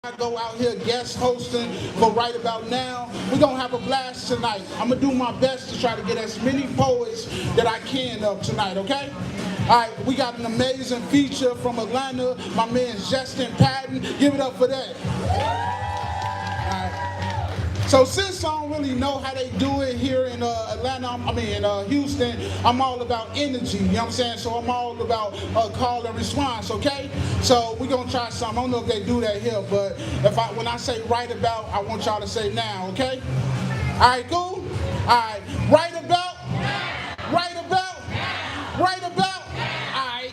I go out here guest hosting for right about now. We're going to have a blast tonight. I'm going to do my best to try to get as many poets that I can up tonight, okay? All right, we got an amazing feature from Atlanta. My man Justin Patton. Give it up for that. All right. So since I don't really know how they do it here in Houston, I'm all about energy, you know what I'm saying? So I'm all about call and response, okay? So we're gonna try something. I don't know if they do that here, but when I say right about, I want y'all to say now, okay? All right, cool? All right, right about, right about, right about.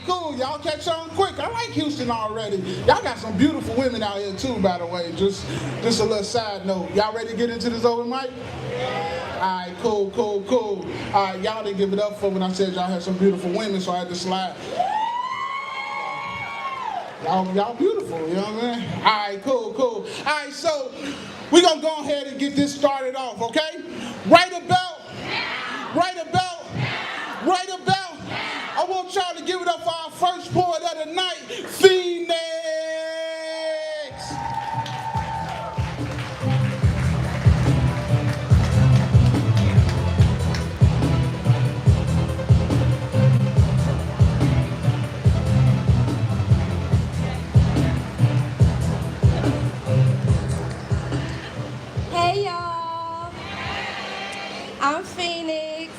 Cool, y'all catch on quick. I like Houston already. Y'all got some beautiful women out here too, by the way. Just a little side note. Y'all ready to get into this open mic? Alright, cool. Alright, y'all didn't give it up for when I said y'all had some beautiful women, so I had to slide. Y'all beautiful, you know what I mean? Alright, cool. Alright, so we're gonna go ahead and get this started off, okay? Right about. I want y'all to give it up for our first poet of the night, Phoenix. Hey y'all, I'm Phoenix.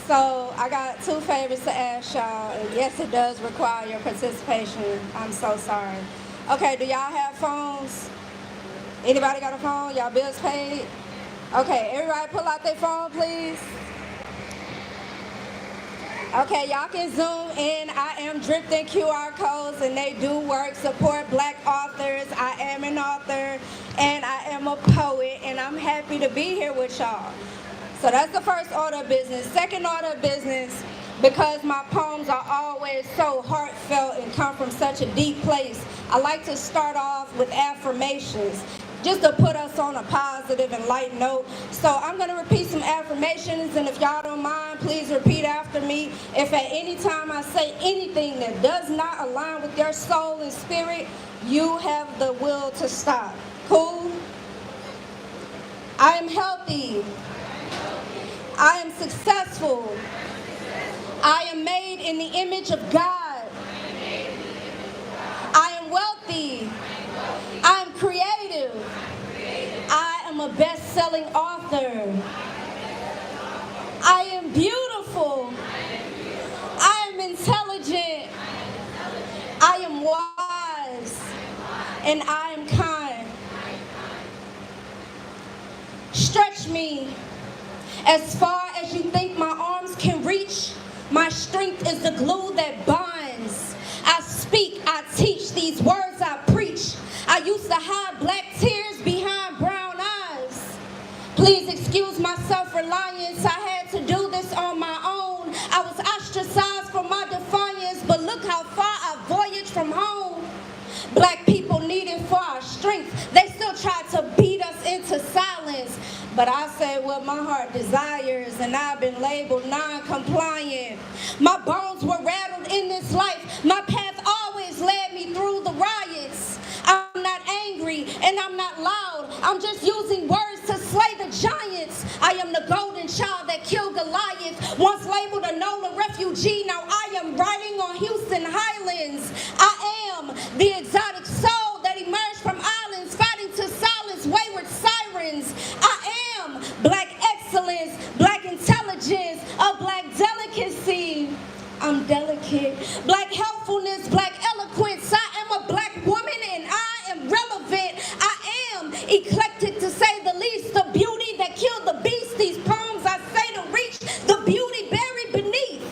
So I got two favors to ask y'all, and yes, it does require your participation. I'm so sorry. Okay, do y'all have phones? Anybody got a phone? Y'all bills paid? Okay, everybody pull out their phone, please. Okay, y'all can zoom in. I am drifting QR codes, and they do work. Support Black authors. I am an author, and I am a poet, and I'm happy to be here with y'all. So that's the first order of business. Second order of business, because my poems are always so heartfelt and come from such a deep place, I like to start off with affirmations, just to put us on a positive and light note. So I'm gonna repeat some affirmations, and if y'all don't mind, please repeat after me. If at any time I say anything that does not align with your soul and spirit, you have the will to stop. Cool? I am healthy. I am successful. I am made in the image of God. I am wealthy. I am creative. I am a best-selling author. I am beautiful. I am intelligent. I am wise. And I am kind. Stretch me as far as you think my arms can reach. My strength is the glue that binds. I speak, I teach, these words I preach. I used to hide black tears behind brown eyes. Please excuse my self-reliance. I had to do this on my own. I was ostracized for my defiance, but look how far I voyaged from home. Black people need it for our strength. They still try to beat us into silence. But I say what my heart desires, and I've been labeled non-compliant. My bones were rattled in this life. My path always led me through the riots. I'm not angry, and I'm not loud. I'm just using words to slay the giants. I am the golden child that killed Goliath. Once labeled a NOLA refugee, now I am riding on Houston Highlands. I am the exotic soul that emerged from islands, fighting to silence wayward sirens. I am black excellence, black intelligence, a black delicacy. I'm delicate. Black helpfulness, black eloquence. I am a black woman and I am relevant. I am eclectic to say the least. The beauty that killed the beast. These poems I say to reach the beauty buried beneath.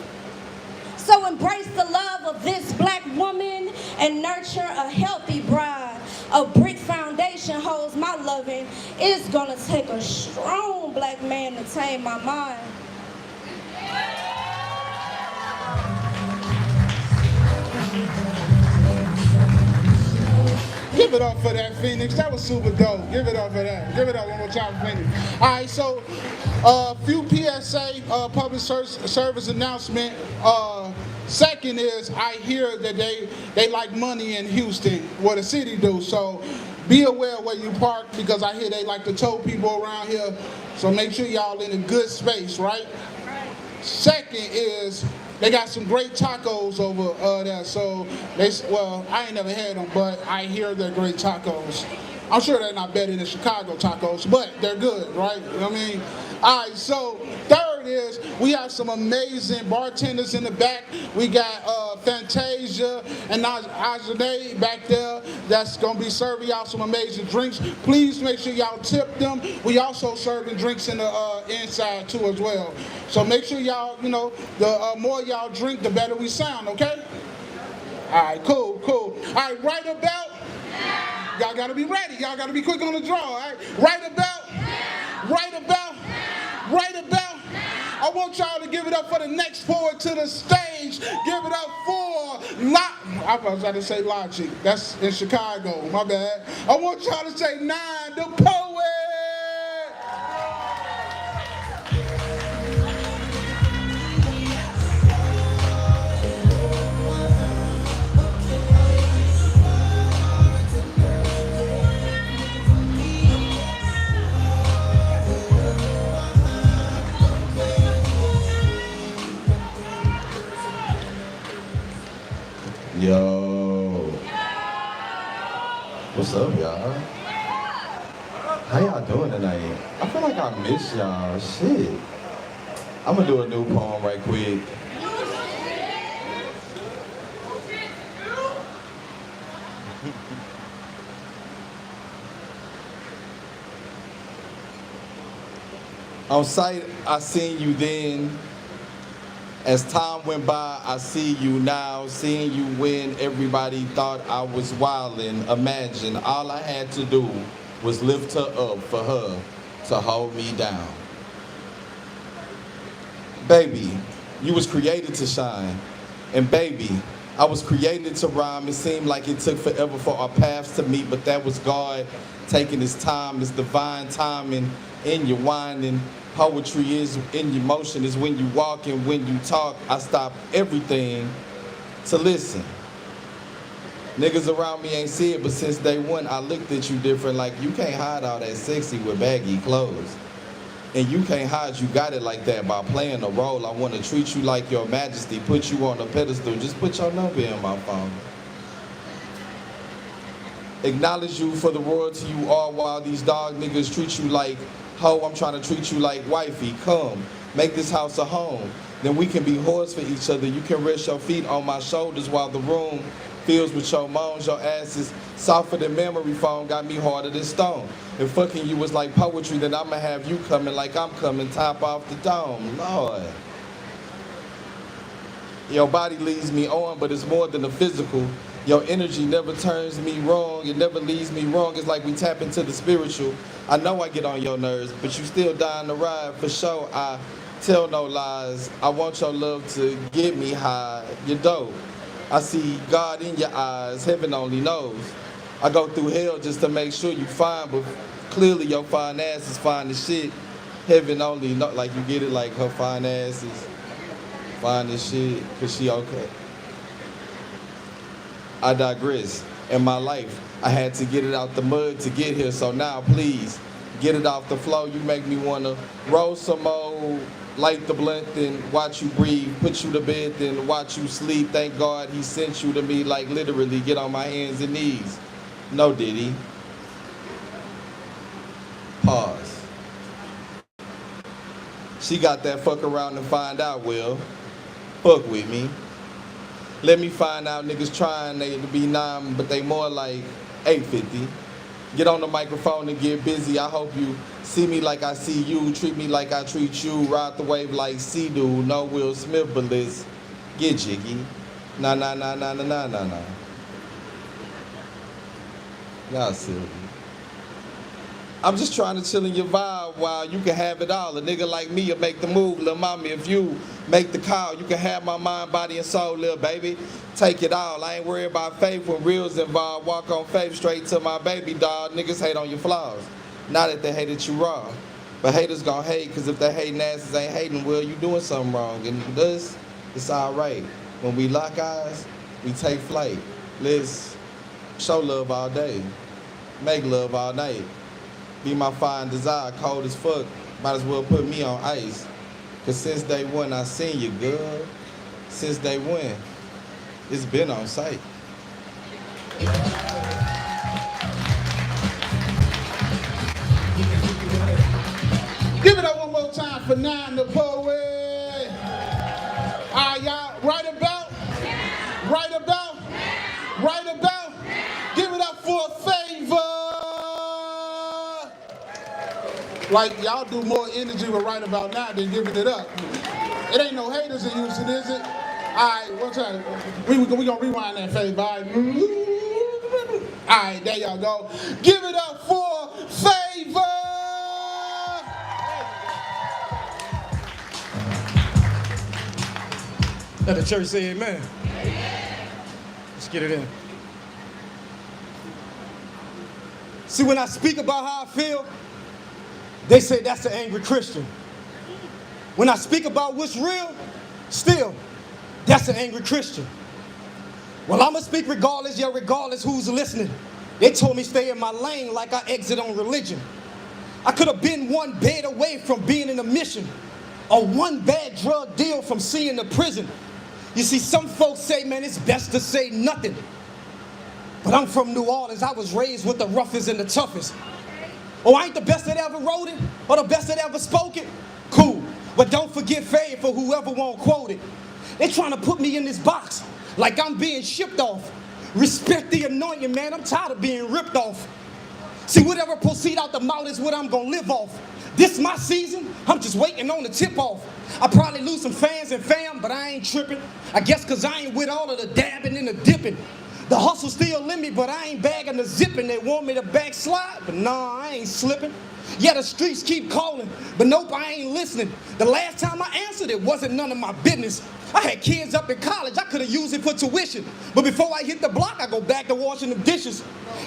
So embrace the love of this black woman and nurture a healthy bride. A brick foundation holds my loving. It's gonna take a strong black man to tame my mind. Give it up for that, Phoenix. That was super dope. Give it up for that. Give it up one more time for Phoenix. All right, so a few PSA, public service announcement. Second is, I hear that they like money in Houston, what the city do. So Be aware where you park because I hear they like to tow people around here. So make sure y'all in a good space, right? Second is they got some great tacos over there. So well, I ain't never had them, but I hear they're great tacos. I'm sure they're not better than Chicago tacos, but they're good, right? You know what I mean? All right, so third is we have some amazing bartenders in the back. We got Fantasia and Ajane back there that's going to be serving y'all some amazing drinks. Please make sure y'all tip them. We also serving drinks in the inside too as well. So make sure y'all, you know, the more y'all drink, the better we sound, okay? All right, cool. All right, right about, y'all got to be ready. Y'all got to be quick on the draw, all right? Right about, I want y'all to give it up for the next poet to the stage. Give it up for I was about to say Logic. That's in Chicago, my bad. I want y'all to say Nine, the poet. Yo. What's up, y'all? How y'all doing tonight? I feel like I miss y'all. Shit. I'm gonna do a new poem right quick. On sight, I seen you then. As time went by, I see you now, seeing you when everybody thought I was wildin'. Imagine all I had to do was lift her up for her to hold me down. Baby, you was created to shine. And baby, I was created to rhyme. It seemed like it took forever for our paths to meet, but that was God taking his time. It's divine timing in your whining. Poetry is in your motion, is when you walk and when you talk. I stop everything to listen. Niggas around me ain't see it, but since day one, I looked at you different. Like you can't hide all that sexy with baggy clothes. And you can't hide you got it like that by playing a role. I want to treat you like your majesty, put you on a pedestal. Just put your number in my phone. Acknowledge you for the royalty you are while these dog niggas treat you like ho. I'm trying to treat you like wifey. Come, make this house a home. Then we can be whores for each other. You can rest your feet on my shoulders while the room fills with your moans. Your ass is softer than memory foam, got me harder than stone. If fucking you was like poetry, then I'ma have you coming like I'm coming, top off the dome. Lord. Your body leads me on, but it's more than the physical. Your energy never turns me wrong. It never leads me wrong. It's like we tap into the spiritual. I know I get on your nerves, but you still dying to ride. For sure, I tell no lies. I want your love to get me high. You're dope. I see God in your eyes. Heaven only knows. I go through hell just to make sure you fine, but clearly your fine ass is fine as shit. Heaven only know. Like you get it, like her fine ass is fine as shit, cause she okay. I digress. In my life, I had to get it out the mud to get here, so now please, get it off the floor. You make me wanna roll some more, light the blunt, then watch you breathe, put you to bed, then watch you sleep. Thank God he sent you to me, like literally get on my hands and knees. No, did he? Pause. She got that fuck around and find out, well, fuck with me. Let me find out niggas trying they to be 9, but they more like 850. Get on the microphone and get busy. I hope you see me like I see you, treat me like I treat you, ride the wave like C-Do. No Will Smith, but let's get jiggy. Nah. Y'all silly. I'm just trying to chill in your vibe while you can have it all. A nigga like me will make the move, lil' mommy. If you make the call, you can have my mind, body, and soul, lil' baby. Take it all. I ain't worried about faith when real's involved. Walk on faith straight to my baby dog. Niggas hate on your flaws. Not that they hated you raw. But haters gon' hate, cause if they hating asses ain't hating, well, you doing something wrong. And with us, it's alright. When we lock eyes, we take flight. Let's show love all day. make love all night. Be my fire and desire, cold as fuck. Might as well put me on ice. Cause since day one I seen you, girl. Since day one, it's been on sight. Give it up one more time for Nine the Poet. All right, y'all, right about. Give it up for a favor. Like, y'all do more energy with right about now than giving it up. It ain't no haters in Houston, is it? All right, one time. We gonna rewind that favor, all right? All right, there y'all go. Give it up for favor. Let the church say amen. Let's get it in. See, when I speak about how I feel, they say that's an angry Christian. When I speak about what's real, still, that's an angry Christian. Well, I'm going to speak regardless, yeah, regardless who's listening. They told me stay in my lane like I exit on religion. I could have been one bed away from being in a mission, or one bad drug deal from seeing the prison. You see, some folks say, man, it's best to say nothing. But I'm from New Orleans. I was raised with the roughest and the toughest. Oh, I ain't the best that ever wrote it, or the best that ever spoke it? Cool. But don't forget fame for whoever won't quote it. They trying to put me in this box like I'm being shipped off. Respect the anointing, man. I'm tired of being ripped off. See, whatever proceed out the mouth is what I'm gonna live off. This my season, I'm just waiting on the tip off. I probably lose some fans and fam, but I ain't tripping. I guess cause I ain't with all of the dabbing and the dipping. The hustle still in me, but I ain't bagging the zipping. They want me to backslide, but nah, I ain't slipping. Yeah, the streets keep calling, but nope, I ain't listening. The last time I answered, it wasn't none of my business. I had kids up in college, I could have used it for tuition. But before I hit the block, I go back to washing them dishes.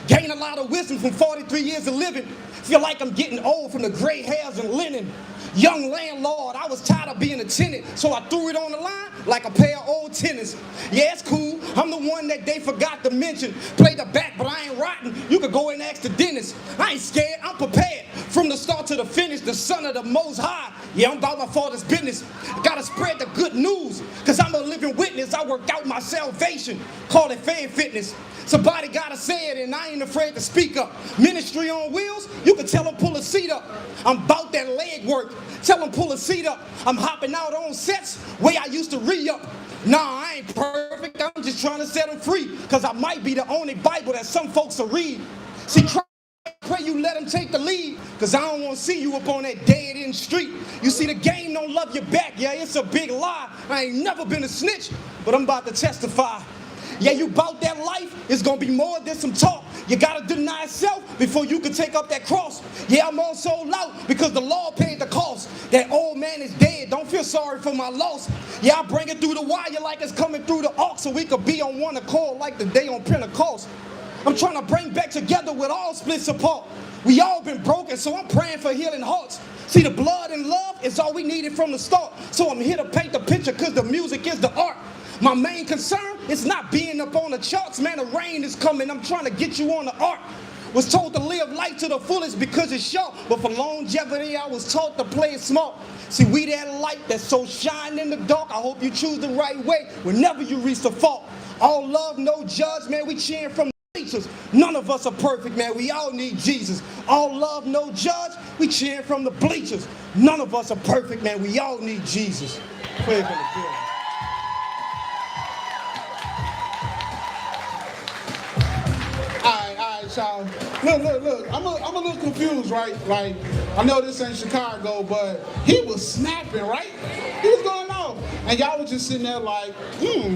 Gain a lot of wisdom from 43 years of living. Feel like I'm getting old from the gray hairs and linen. Young landlord, I was tired of being a tenant, so I threw it on the line like a pair of old tennis. Yeah, it's cool, I'm the one that they forgot to mention. Play the back, but I ain't rotten. You could go and ask the dentist. I ain't scared, I'm prepared. From the start to the finish, the son of the Most High. Yeah, I'm about my father's business. Gotta spread the good news, cause I'm a living witness. I worked out my salvation, call it fan fitness. Somebody gotta say it, and I ain't afraid to speak up. Ministry on wheels, you can tell them pull a seat up. I'm about that leg work, tell them pull a seat up. I'm hopping out on sets, way I used to re-up. Nah, I ain't perfect, I'm just trying to set them free, cause I might be the only Bible that some folks will read. See, pray you let them take the lead, cause I don't want to see you up on that dead end street. You see, the game don't love you back, yeah, it's a big lie. I ain't never been a snitch, but I'm about to testify. Yeah, you bout that life, it's gonna be more than some talk. You gotta deny self before you can take up that cross. Yeah, I'm on sold out because the law paid the cost. That old man is dead, don't feel sorry for my loss. Yeah, I bring it through the wire like it's coming through the ark, so we could be on one accord like the day on Pentecost. I'm trying to bring back together with all splits apart. We all been broken, so I'm praying for healing hearts. See, the blood and love is all we needed from the start. So I'm here to paint the picture because the music is the art. My main concern is not being up on the charts, man. The rain is coming, I'm trying to get you on the ark. Was told to live life to the fullest because it's short, but for longevity I was taught to play it smart. See, we that light that's so shine in the dark. I hope you choose the right way whenever you reach the fault. All love, no judge, man. We cheering from the bleachers. None of us are perfect, man. We all need Jesus. All love, no judge. We cheering from the bleachers. None of us are perfect, man. We all need Jesus. Pray for the building. So, look, I'm a little confused, right? Like, I know this ain't Chicago, but he was snapping, right? He was going off. And y'all was just sitting there like,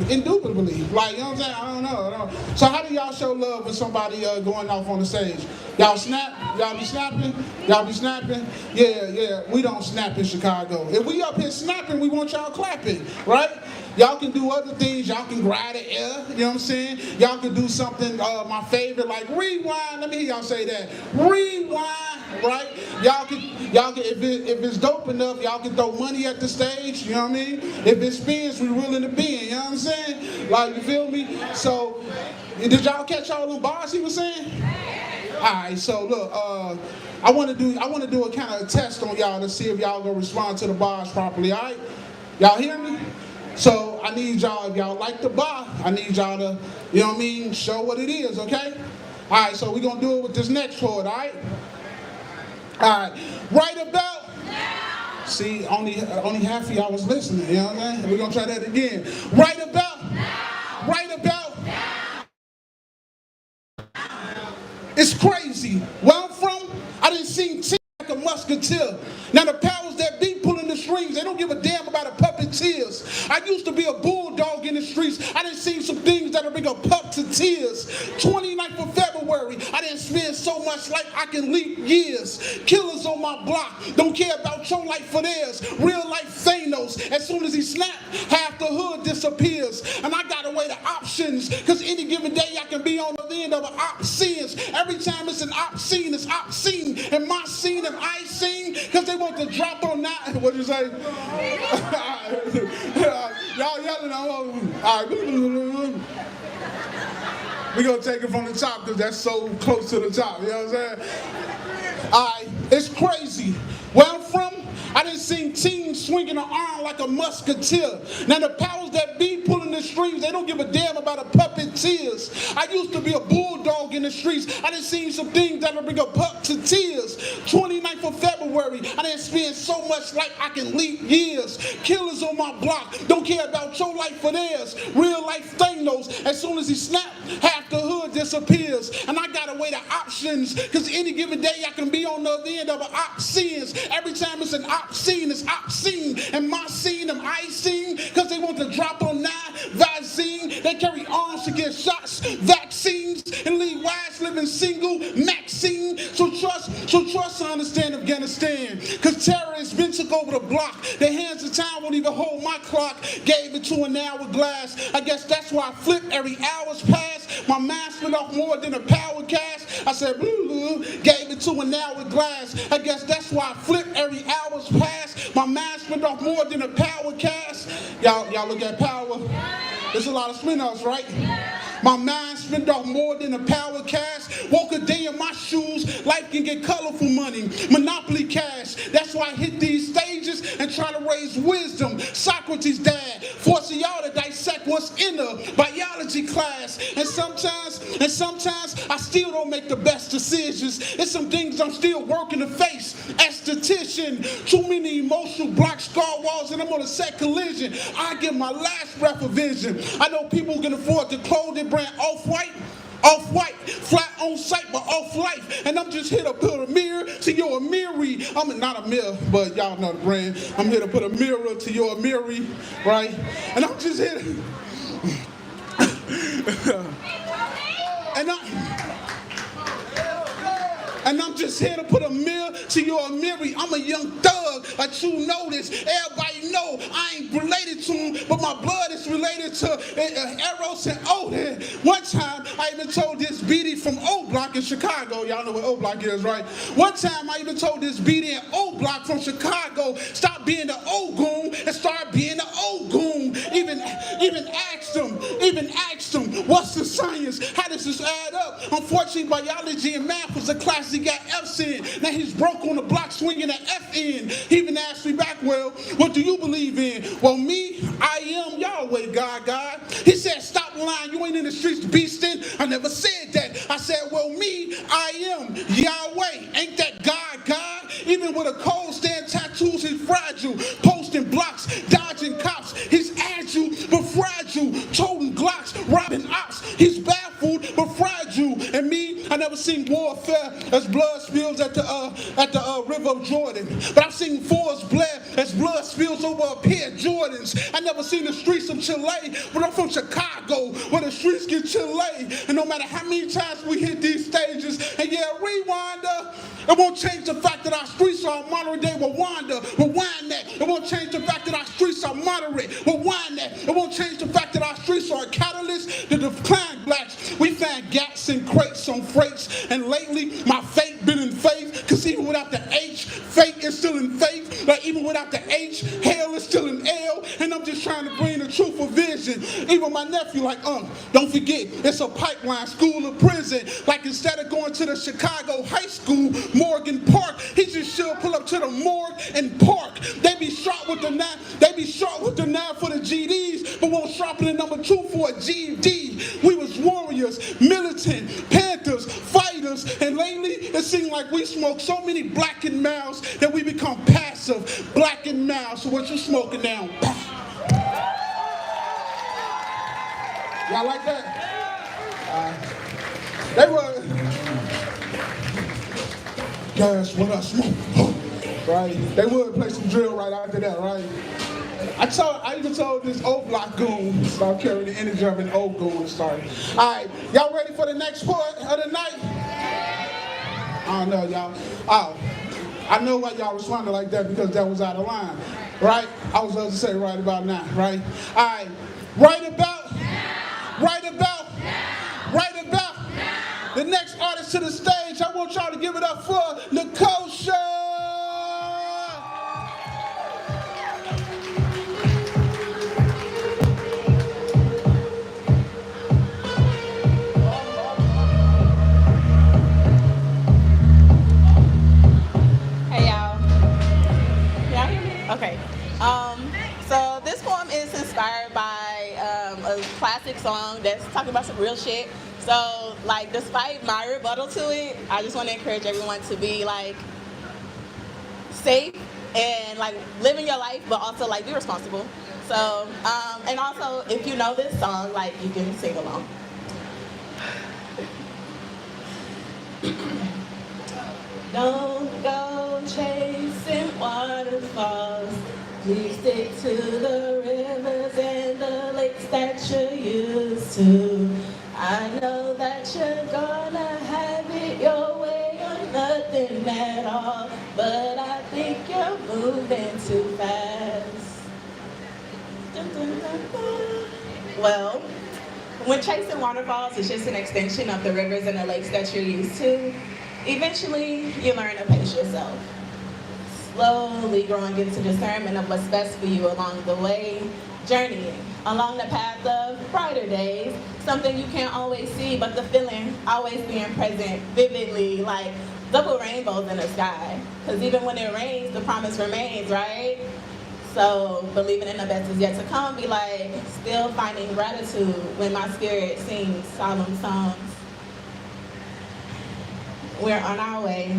indubitably. Like, you know what I'm saying? I don't know. So how do y'all show love with somebody going off on the stage? Y'all snap? Y'all be snapping? Y'all be snapping? Yeah, we don't snap in Chicago. If we up here snapping, we want y'all clapping, right? Y'all can do other things. Y'all can grab the air, you know what I'm saying? Y'all can do something, my favorite, like rewind. Let me hear y'all say that. Rewind, right? Y'all can, if it's dope enough, y'all can throw money at the stage, you know what I mean? If it spins, we willing to be in, you know what I'm saying? Like, you feel me? So, did y'all catch all them bars he was saying? Alright, so look, I wanna do a kind of test on y'all to see if y'all gonna respond to the bars properly, alright? Y'all hear me? So I need y'all, if y'all like the bar, I need y'all to, you know what I mean, show what it is, okay? Alright, so we're gonna do it with this next chord, alright? Alright, right about now. See, only half of y'all was listening, you know what I'm saying? We're gonna try that again. Right about now. Right about now. It's crazy. Where I'm from, I didn't sing like a musketeer. Now the powers that be pulling the strings, they don't give a damn about a puppeteers. I used to be a bulldog in the streets. I done seen some things that'll bring a pup to tears. 29th of February, I didn't spend so much like I can leap years. Killers on my block, don't care about your life for theirs. Real life Thanos, as soon as he snap, half the hood disappears. And I gotta weigh the options, cause any given day I can be on the end of an op scenes. Every time it's an op scene, it's op scene. And my scene and I sing, cause they want to drop on that. What'd you say? Y'all yelling, all right. We're gonna take it from the top because that's so close to the top, you know what I'm saying? All right, it's crazy. Where I'm from, I done seen teams swinging an arm like a musketeer. Now the powers that be pulling the strings, they don't give a damn about a puppeteers. I used to be a bulldog in the streets. I done seen some things that'll bring a pup to tears. 29th of February, I done spend so much like I can leap years. Killers on my block, don't care about your life for theirs. Real life Thanos, as soon as he snap, half the hood disappears. And I gotta weigh the options, cause any given day I can be on the other end of an op scenes. Every time it's an op scene, it's op scene. And my scene, and I sing, cause they want to drop on that vaccine. They carry arms to get shots, vaccines, and leave wives living single, Maxine. So trust, I understand Afghanistan. Cause terrorists been took over the block. Their hands of time won't even hold my clock. Gave it to an hourglass. I guess that's why I flip every hour's pass. My mind spit off more than a power cast. I said, blue, gave it to an hourglass. I guess that's why I flip every hour's pass. My mind spit off more than a power cast. Y'all look at power. There's a lot of spin-offs, right? My mind spent off more than a power cast. Woke a day in my shoes. Life can get colorful money. Monopoly cash. That's why I hit these stages and try to raise wisdom. Socrates' dad. Forcing y'all to dissect what's in the biology class. And sometimes I still don't make the best decisions. There's some things I'm still working to face. Esthetician. Too many emotional block scar walls and I'm on a set collision. I get my last breath of vision. I know people can afford to clothe their brand off-white, flat on sight, but off-life. And I'm just here to put a mirror to your Amiri. I'm not a mirror, but y'all know the brand. I'm here to put a mirror to your Amiri, right? And I'm just here to... And I'm just here to put a mirror to your Amiri. I'm a young thug, like you know this. Everybody know I ain't related to him, but my blood is related to Eros and Odin. One time, I even told this beady from O Block in Chicago. Y'all know what O Block is, right? One time, I even told this beady in O Block from Chicago, stop being the O goon and start being the O goon. Even asked him, what's the science? How does this add up? Unfortunately, biology and math was a class he got F's in. Now he's broke on the block swinging an F in. He even asked me back, well, what do you believe in? Well, me, I am Yahweh, God. He said, stop lying, you ain't in the streets beasting. I never said that. I said, well, me, I am Yahweh. Ain't that God? Even with a cold stand tattoos, he's fragile. Posting blocks, dodging cops. He's agile, but fragile. Toting Glocks, robbing ops. He's baffled, but fragile. And me, I never seen warfare as blood spills at the River of Jordan. But I've seen force bled as blood spills over a pair of Jordans. I never seen the streets of Chile, but I'm from Chicago, where the streets get Chile. And no matter how many times we hit these stages, and yeah, rewinder, it won't change the fact that our streets are modern day Rwanda. Rewind that. It won't change the fact that our streets are moderate. Rewind that. It won't change the fact that our streets are a catalyst to decline blacks. We find gaps and crates on freights. And lately, my fate been in faith. Because even without the H, fate is still in faith. Like even without the H, hell is still in L. And I'm just trying to bring the the truth of vision. Even my nephew like, don't forget, it's a pipeline, school or prison. Like instead of going to the Chicago high school, Morgan Park, he just should pull up to the morgue and park. They be shot with the 9 for the GDs, but won't sharpen the number 2 for a GD. We was warriors, militant, panthers, fighters, and lately it seems like we smoke so many blackened mouths that we become passive, blackened mouths. So what you smoking now? Y'all like that? They were, guess what I smoke, right? They would play some drill right after that, right? I even told this old block goon to start carrying the energy of an old goon to start. All right, y'all ready for the next poet of the night? I don't know, y'all. Oh, I know why y'all responded like that, because that was out of line, right? I was going to say right about now, right? All right, right about the next artist to the stage. I want y'all to give it up for Lakota. Okay, so this poem is inspired by a classic song that's talking about some real shit. So, like, despite my rebuttal to it, I just want to encourage everyone to be, like, safe and, like, living your life, but also, like, be responsible. So, and also, if you know this song, like, you can sing along. Don't go chasing waterfalls. Please stick to the rivers and the lakes that you're used to. I know that you're gonna have it your way or nothing at all, but I think you're moving too fast. Dun, dun, dun, dun. Well, when chasing waterfalls is just an extension of the rivers and the lakes that you're used to, eventually, you learn to pace yourself. Slowly growing into discernment of what's best for you along the way, journeying along the path of brighter days, something you can't always see, but the feeling always being present vividly, like double rainbows in the sky. Because even when it rains, the promise remains, right? So believing in the best is yet to come, be like still finding gratitude when my spirit sings solemn songs. We're on our way.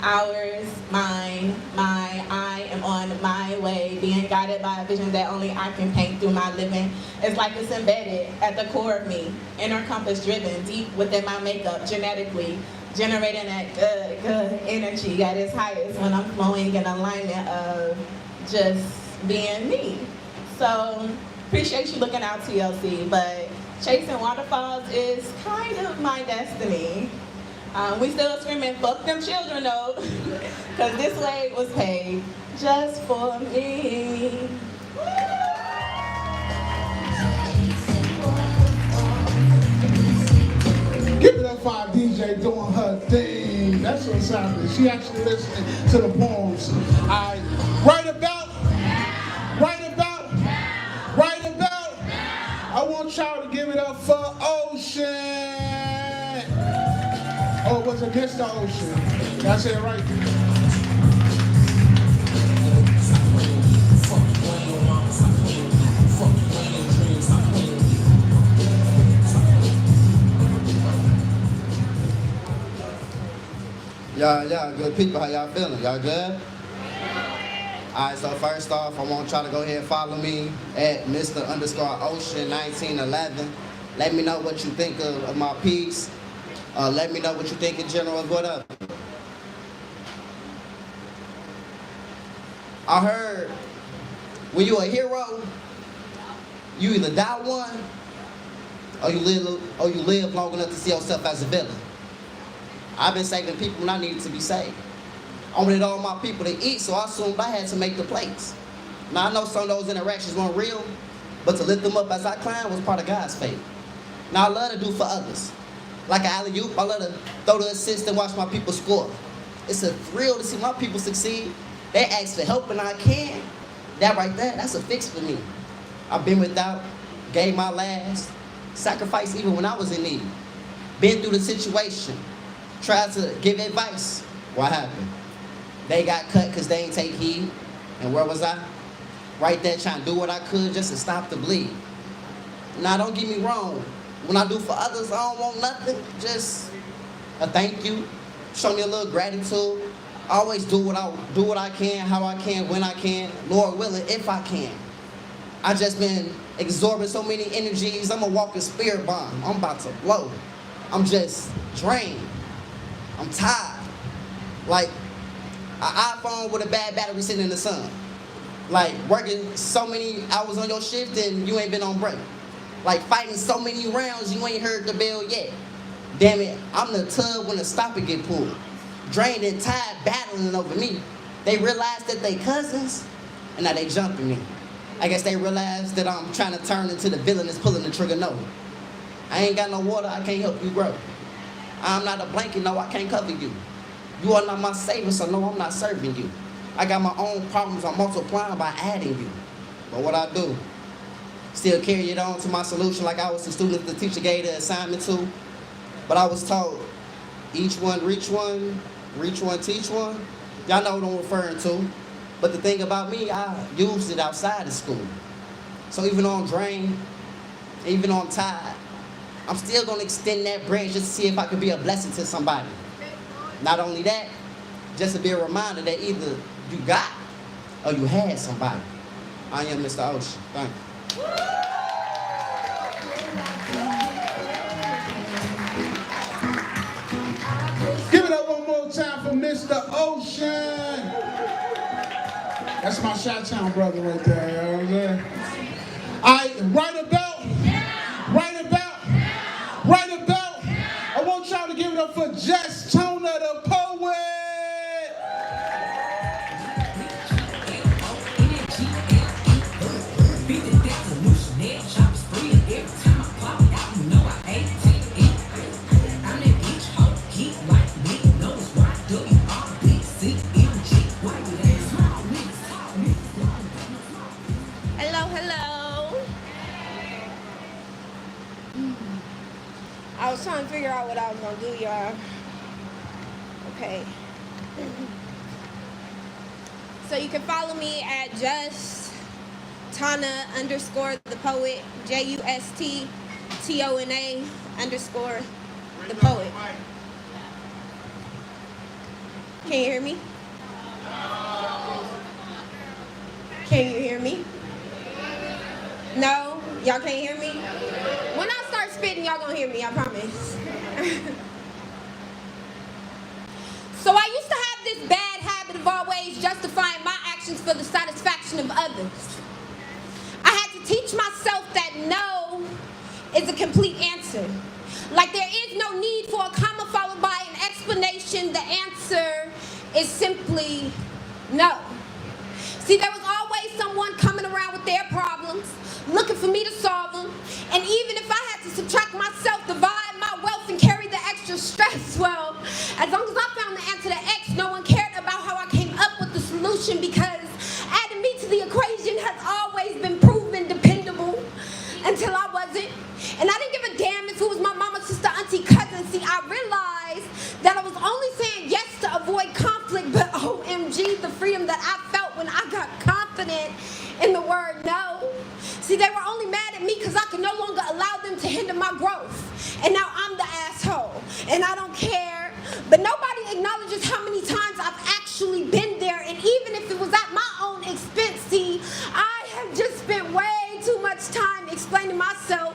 Ours, mine, my, I am on my way, being guided by a vision that only I can paint through my living. It's like it's embedded at the core of me, inner compass driven, deep within my makeup, genetically, generating that good energy at its highest when I'm flowing in alignment of just being me. So, appreciate you looking out, TLC, but chasing waterfalls is kind of my destiny. We still screaming, fuck them children though, because this way was paid just for me. Give it up for our DJ doing her thing. That's what's happening. She actually listening to the poems. I I want y'all to give it up for Ocean. Oh, it was against the ocean. Did I say it right? Y'all good people, how y'all feeling? Y'all good? Alright, so first off, I want y'all to go ahead and follow me at Mr._Ocean1911. Let me know what you think of my piece. Let me know what you think in general of what up. I heard when you a hero, you either die one or you live long enough to see yourself as a villain. I've been saving people when I needed to be saved. I wanted all my people to eat, so I assumed I had to make the plates. Now I know some of those interactions weren't real, but to lift them up as I climbed was part of God's fate. Now I love to do for others. Like an alley-oop, I love to throw the assist and watch my people score. It's a thrill to see my people succeed. They ask for help and I can. That right there, that's a fix for me. I've been without, gave my last, sacrificed even when I was in need. Been through the situation, tried to give advice. What happened? They got cut because they ain't take heed. And where was I? Right there trying to do what I could just to stop the bleed. Now, don't get me wrong. When I do for others, I don't want nothing. Just a thank you. Show me a little gratitude. I always do what I can, how I can, when I can. Lord willing, if I can. I just been absorbing so many energies. I'm a walking spirit bomb. I'm about to blow. I'm just drained. I'm tired. Like an iPhone with a bad battery sitting in the sun. Like working so many hours on your shift and you ain't been on break. Like fighting so many rounds you ain't heard the bell yet. Damn it, I'm the tub when the stopper get pulled. Drained and tired battling over me. They realized that they cousins and now they jumping me. I guess they realized that I'm trying to turn into the villain that's pulling the trigger. No, I ain't got no water, I can't help you grow. I'm not a blanket, no, I can't cover you. You are not my savior, so no, I'm not serving you. I got my own problems, I'm multiplying by adding you. But what I do, still carry it on to my solution like I was the student the teacher gave the assignment to. But I was told, each one reach one, teach one. Y'all know what I'm referring to. But the thing about me, I used it outside of school. So even though I'm drained, even though I'm tired, I'm still gonna extend that branch just to see if I could be a blessing to somebody. Not only that, just to be a reminder that either you got or you had somebody. I am Mr. Ocean. Thank you. Give it up one more time for Mr. Ocean. That's my Chi-Town brother right there, you know what I'm saying? Right about, I want y'all to give it up for Jess, Tona, the poet. I was trying to figure out what I was gonna do, y'all. Okay. So you can follow me at Just Tona _ the poet, JUST TONA _ the poet. Can you hear me? Can you hear me? No? Y'all can't hear me? When I start spitting, y'all gonna hear me, I promise. So I used to have this bad habit of always justifying my actions for the satisfaction of others. I had to teach myself that no is a complete answer. Like there is no need for a comma followed by an explanation. The answer is simply no. See, there was always someone coming around with their problems, looking for me to solve them. And even if I had to subtract myself, divide my wealth, and carry the extra stress, well, as long as I found the answer to X, no one cared about how I came up with the solution, because adding me to the equation has always been proven dependable until I wasn't. And I didn't give a damn if it was my mama, sister, auntie, cousin. See, I realized that I was only saying yes to avoid conflict, but OMG, the freedom that I felt when I got confident in the word no. See, they were only mad at me because I could no longer allow them to hinder my growth. And now I'm the asshole, and I don't care. But nobody acknowledges how many times I've actually been there, and even if it was at my own expense, see, I have just spent way too much time explaining myself,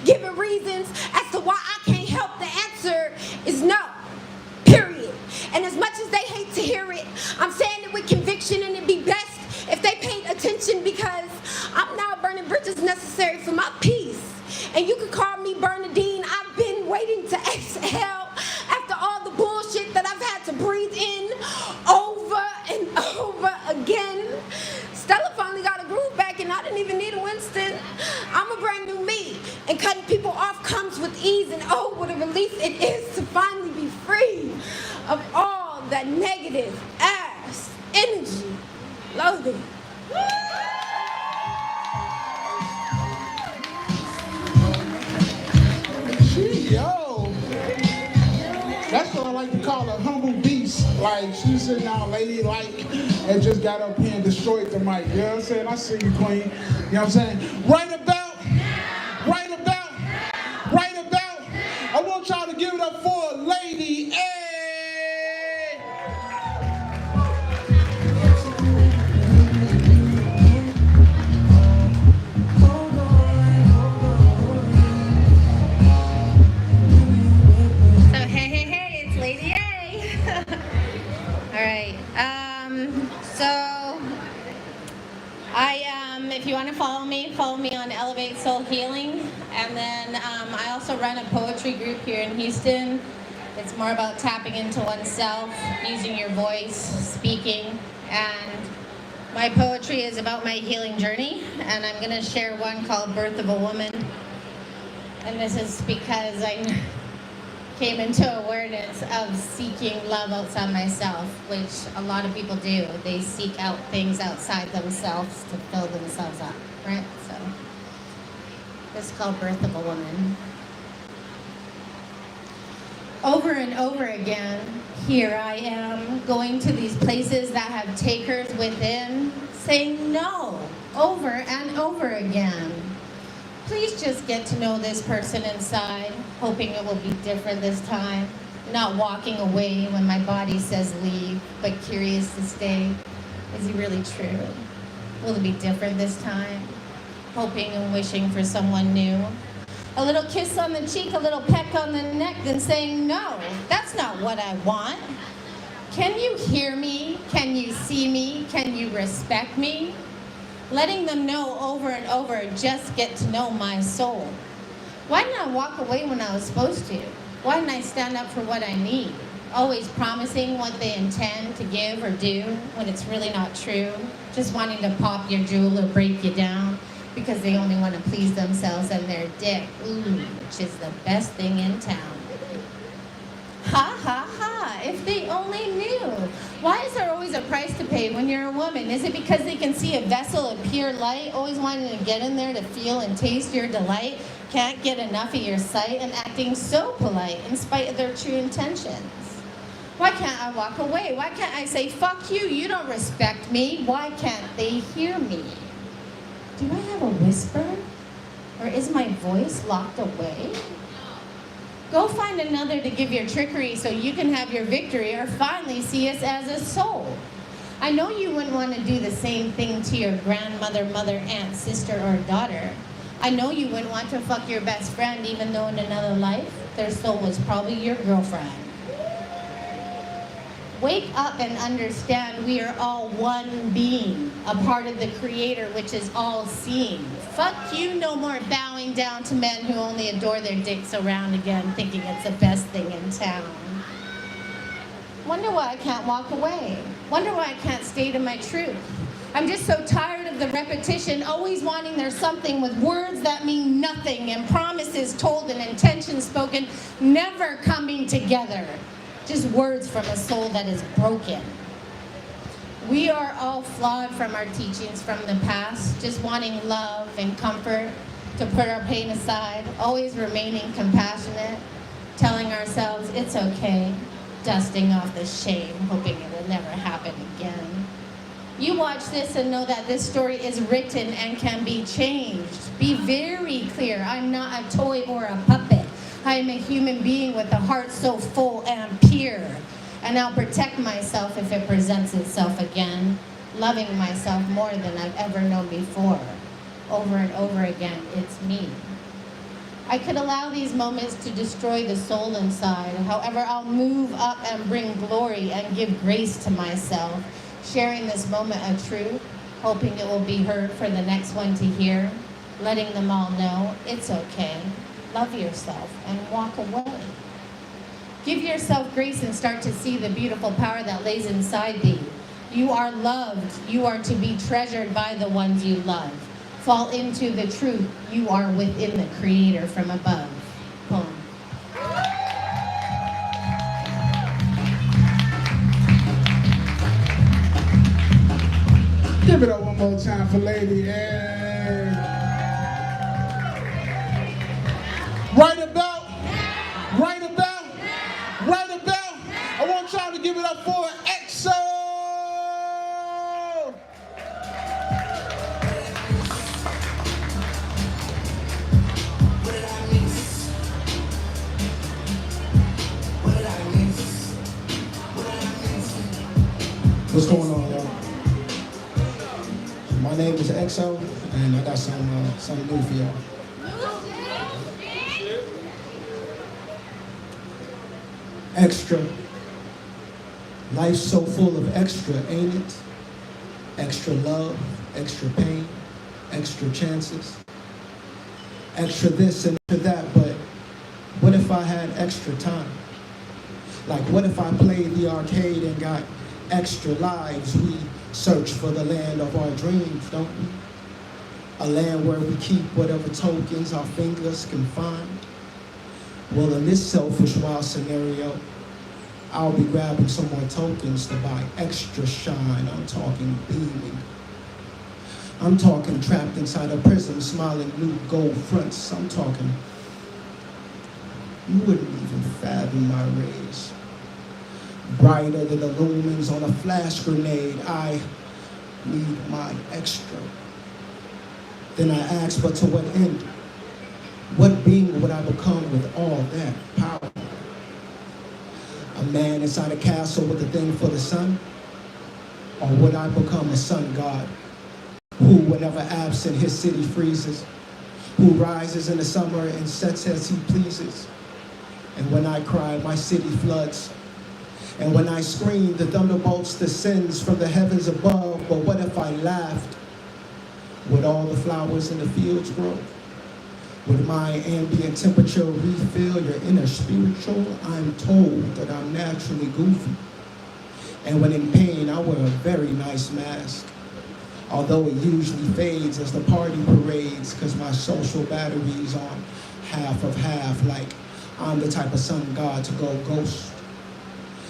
giving reasons as to why I can't help. The answer is no, period. And as much as they hate to hear it, I'm saying it with conviction, and it'd be best if they paid attention, because I'm now burning bridges necessary for my peace. And you could call me Bernadine. I've been waiting to exhale after all the bullshit that I've had to breathe in over and over again. Stella finally got a groove back, and I didn't even need a Winston. I'm a brand new me, and cutting people off comes with ease, and oh, what a relief it is to finally be free of all that negative ass energy loading. like to call her humble beast. Like, she's sitting down ladylike and just got up here and destroyed the mic. You know what I'm saying? I see you, queen. You know what I'm saying? Right about, I want y'all to give it up for a lady. Hey! If you want to follow me on Elevate Soul Healing. And then I also run a poetry group here in Houston. It's more about tapping into oneself, using your voice, speaking. And my poetry is about my healing journey. And I'm going to share one called Birth of a Woman. And this is because I came into awareness of seeking love outside myself, which a lot of people do. They seek out things outside themselves to fill themselves up, right? So this is called Birth of a Woman. Over and over again, here I am, going to these places that have takers within, saying no, over and over again. Please just get to know this person inside, hoping it will be different this time. Not walking away when my body says leave, but curious to stay. Is he really true? Will it be different this time? Hoping and wishing for someone new. A little kiss on the cheek, a little peck on the neck, then saying, no, that's not what I want. Can you hear me? Can you see me? Can you respect me? Letting them know over and over, just get to know my soul. Why didn't I walk away when I was supposed to? Why didn't I stand up for what I need? Always promising what they intend to give or do when it's really not true. Just wanting to pop your jewel or break you down because they only want to please themselves and their dick, which is the best thing in town. Ha ha ha, if they only knew. Why is there always a price to pay when you're a woman? Is it because they can see a vessel of pure light, always wanting to get in there to feel and taste your delight, can't get enough of your sight, and acting so polite in spite of their true intentions? Why can't I walk away? Why can't I say, fuck you, you don't respect me? Why can't they hear me? Do I have a whisper? Or is my voice locked away? Go find another to give your trickery so you can have your victory, or finally see us as a soul. I know you wouldn't want to do the same thing to your grandmother, mother, aunt, sister, or daughter. I know you wouldn't want to fuck your best friend even though in another life, their soul was probably your girlfriend. Wake up and understand we are all one being, a part of the Creator which is all-seeing. Fuck you, no more bowing down to men who only adore their dicks around again, thinking it's the best thing in town. Wonder why I can't walk away. Wonder why I can't stay to my truth. I'm just so tired of the repetition, always wanting there's something with words that mean nothing and promises told and intentions spoken, never coming together. Just words from a soul that is broken. We are all flawed from our teachings from the past, just wanting love and comfort to put our pain aside, always remaining compassionate, telling ourselves it's okay, dusting off the shame, hoping it will never happen again. You watch this and know that this story is written and can be changed. Be very clear, I'm not a toy or a puppet. I am a human being with a heart so full and pure. And I'll protect myself if it presents itself again, loving myself more than I've ever known before. Over and over again, it's me. I could allow these moments to destroy the soul inside. However, I'll move up and bring glory and give grace to myself, sharing this moment of truth, hoping it will be heard for the next one to hear, letting them all know it's okay. Love yourself and walk away. Give yourself grace and start to see the beautiful power that lays inside thee. You are loved. You are to be treasured by the ones you love. Fall into the truth. You are within the Creator from above. Boom. Give it up one more time for Lady. Hey. Right about What's going on, y'all? My name is XO, and I got something new for y'all. Extra. Life's so full of extra, ain't it? Extra love, extra pain, extra chances. Extra this and extra that, but what if I had extra time? Like, what if I played the arcade and got extra lives? We search for the land of our dreams, don't we? A land where we keep whatever tokens our fingers can find. Well, in this selfish wild scenario, I'll be grabbing some more tokens to buy extra shine. I'm talking beaming. I'm talking trapped inside a prison, smiling new gold fronts. I'm talking, you wouldn't even fathom my rays. Brighter than the lumens on a flash grenade, I need my extra. Then I ask, but to what end? What being would I become with all that power? A man inside a castle with a thing for the sun? Or would I become a sun god who, whenever absent, his city freezes, who rises in the summer and sets as he pleases? And when I cry, my city floods. And when I scream, the thunderbolts descends from the heavens above. But what if I laughed? Would all the flowers in the fields grow? Would my ambient temperature refill your inner spiritual? I'm told that I'm naturally goofy. And when in pain, I wear a very nice mask. Although it usually fades as the party parades, because my social battery's on half of half, like I'm the type of sun god to go ghost.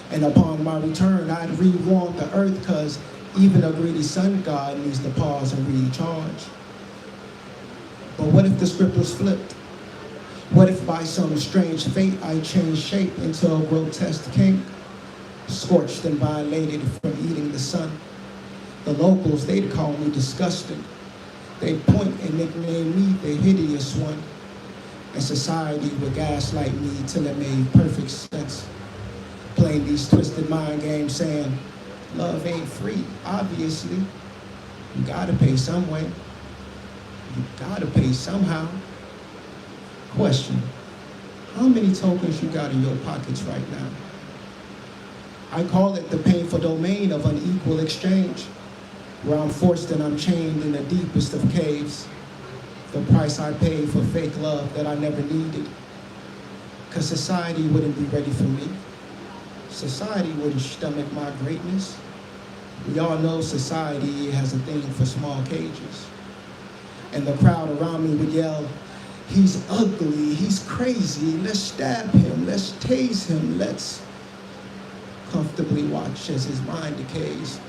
And upon my return, I'd rewarm the earth, because even a greedy sun god needs to pause and recharge. But what if the script was flipped? What if by some strange fate I changed shape into a grotesque king, scorched and violated from eating the sun? The locals, they'd call me disgusting. They'd point and nickname me the hideous one. And society would gaslight me till it made perfect sense. Playing these twisted mind games saying, love ain't free, obviously. You gotta pay some way. You gotta pay somehow. Question, how many tokens you got in your pockets right now? I call it the painful domain of unequal exchange, where I'm forced and I'm chained in the deepest of caves. The price I paid for fake love that I never needed. Because society wouldn't be ready for me. Society wouldn't stomach my greatness. We all know society has a thing for small cages. And the crowd around me would yell, he's ugly, he's crazy, let's stab him, let's tase him, let's comfortably watch as his mind decays,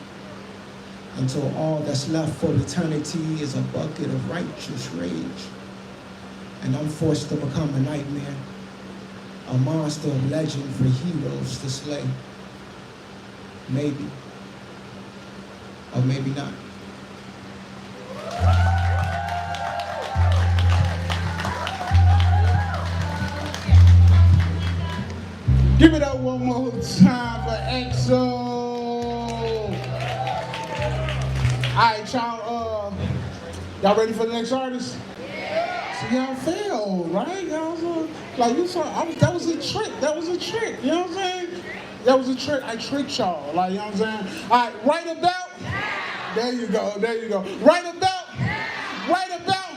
until all that's left for eternity is a bucket of righteous rage. And I'm forced to become a nightmare, a monster of legend for heroes to slay. Maybe, or maybe not. Give it up one more time for EXO. All right, y'all ready for the next artist? Yeah. So y'all failed, right? Y'all was like, you saw, that was a trick. That was a trick. You know what I'm saying? That was a trick. I tricked y'all. Like, you know what I'm saying? All right, right about. There you go. There you go. Right about. Right about.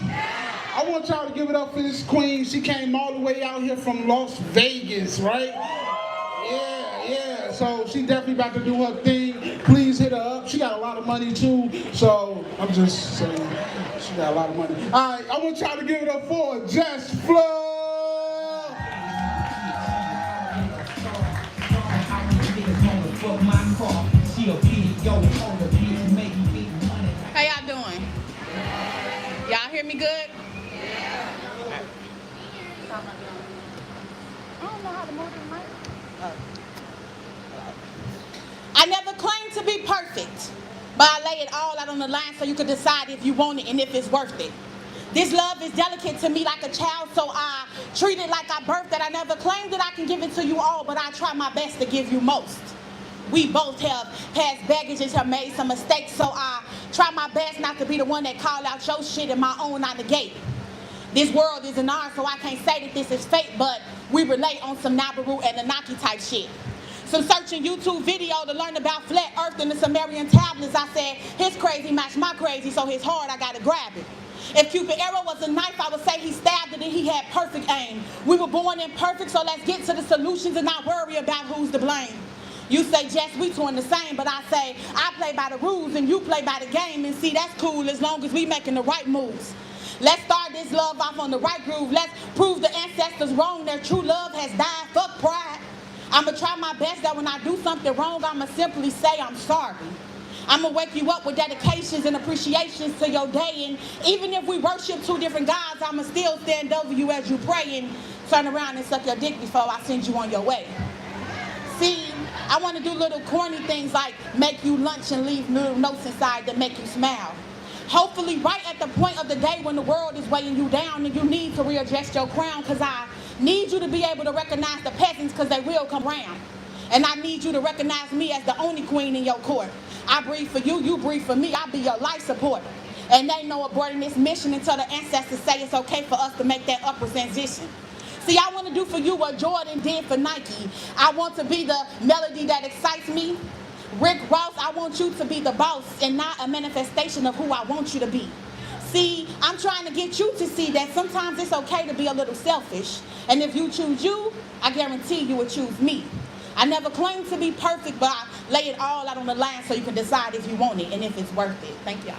I want y'all to give it up for this queen. She came all the way out here from Las Vegas, right? Yeah. So she definitely about to do her thing. Please hit her up. She got a lot of money too. So I'm just saying, she got a lot of money. All right, I want y'all to give it up for Jess Flow. How y'all doing? Y'all hear me good? I don't know how to move the mic. I never claimed to be perfect, but I lay it all out on the line so you can decide if you want it and if it's worth it. This love is delicate to me like a child, so I treat it like I birthed it. I never claimed that I can give it to you all, but I try my best to give you most. we both have passed baggage and have made some mistakes, so I try my best not to be the one that call out your shit and my own out the gate. This world isn't ours, so I can't say that this is fate, but we relate on some Nabaru and Anunnaki type shit. Some searching YouTube video to learn about flat earth and the Sumerian tablets. I said, his crazy match my crazy, so his hard, I gotta grab it. If Cupid arrow was a knife, I would say he stabbed it and he had perfect aim. We were born imperfect, so let's get to the solutions and not worry about who's to blame. You say, Jess, we two in the same, but I say, I play by the rules and you play by the game, and see, that's cool as long as we making the right moves. Let's start this love off on the right groove. Let's prove the ancestors wrong. Their true love has died. Fuck pride. I'ma try my best that when I do something wrong, I'ma simply say I'm sorry. I'ma wake you up with dedications and appreciations to your day, and even if we worship two different gods, I'ma still stand over you as you pray and turn around and suck your dick before I send you on your way. See, I want to do little corny things like make you lunch and leave little notes inside that make you smile. Hopefully right at the point of the day when the world is weighing you down and you need to readjust your crown, because I need you to be able to recognize the peasants because they will come round. And I need you to recognize me as the only queen in your court. I breathe for you, you breathe for me, I'll be your life support. And they know aborting this mission until the ancestors say it's okay for us to make that upward transition. See, I want to do for you what Jordan did for Nike. I want to be the melody that excites me. Rick Ross, I want you to be the boss and not a manifestation of who I want you to be. See, I'm trying to get you to see that sometimes it's okay to be a little selfish. And if you choose you, I guarantee you will choose me. I never claimed to be perfect, but I lay it all out on the line so you can decide if you want it and if it's worth it. Thank y'all.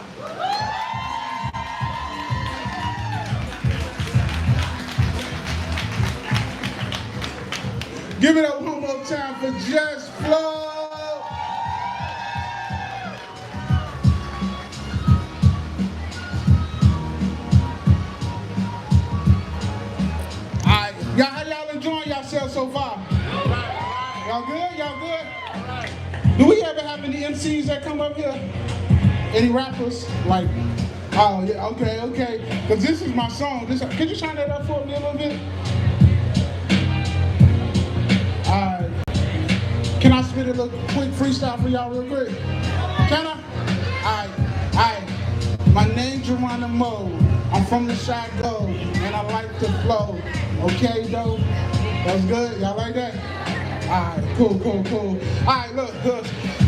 Give it up one more time for Jess Flow. Alright, y'all, how y'all enjoying yourselves so far? Y'all good? Y'all good? Do we ever have any MCs that come up here? Any rappers? Like, oh yeah, okay. Cause this is my song. Could you shine that up for me a little bit? Alright. Can I spit a little quick freestyle for y'all real quick? Can I? Alright. My name's Geronimo. I'm from the Chicago, and I like to flow. Okay, though? That's good? Y'all like that? Alright, cool. Alright, look,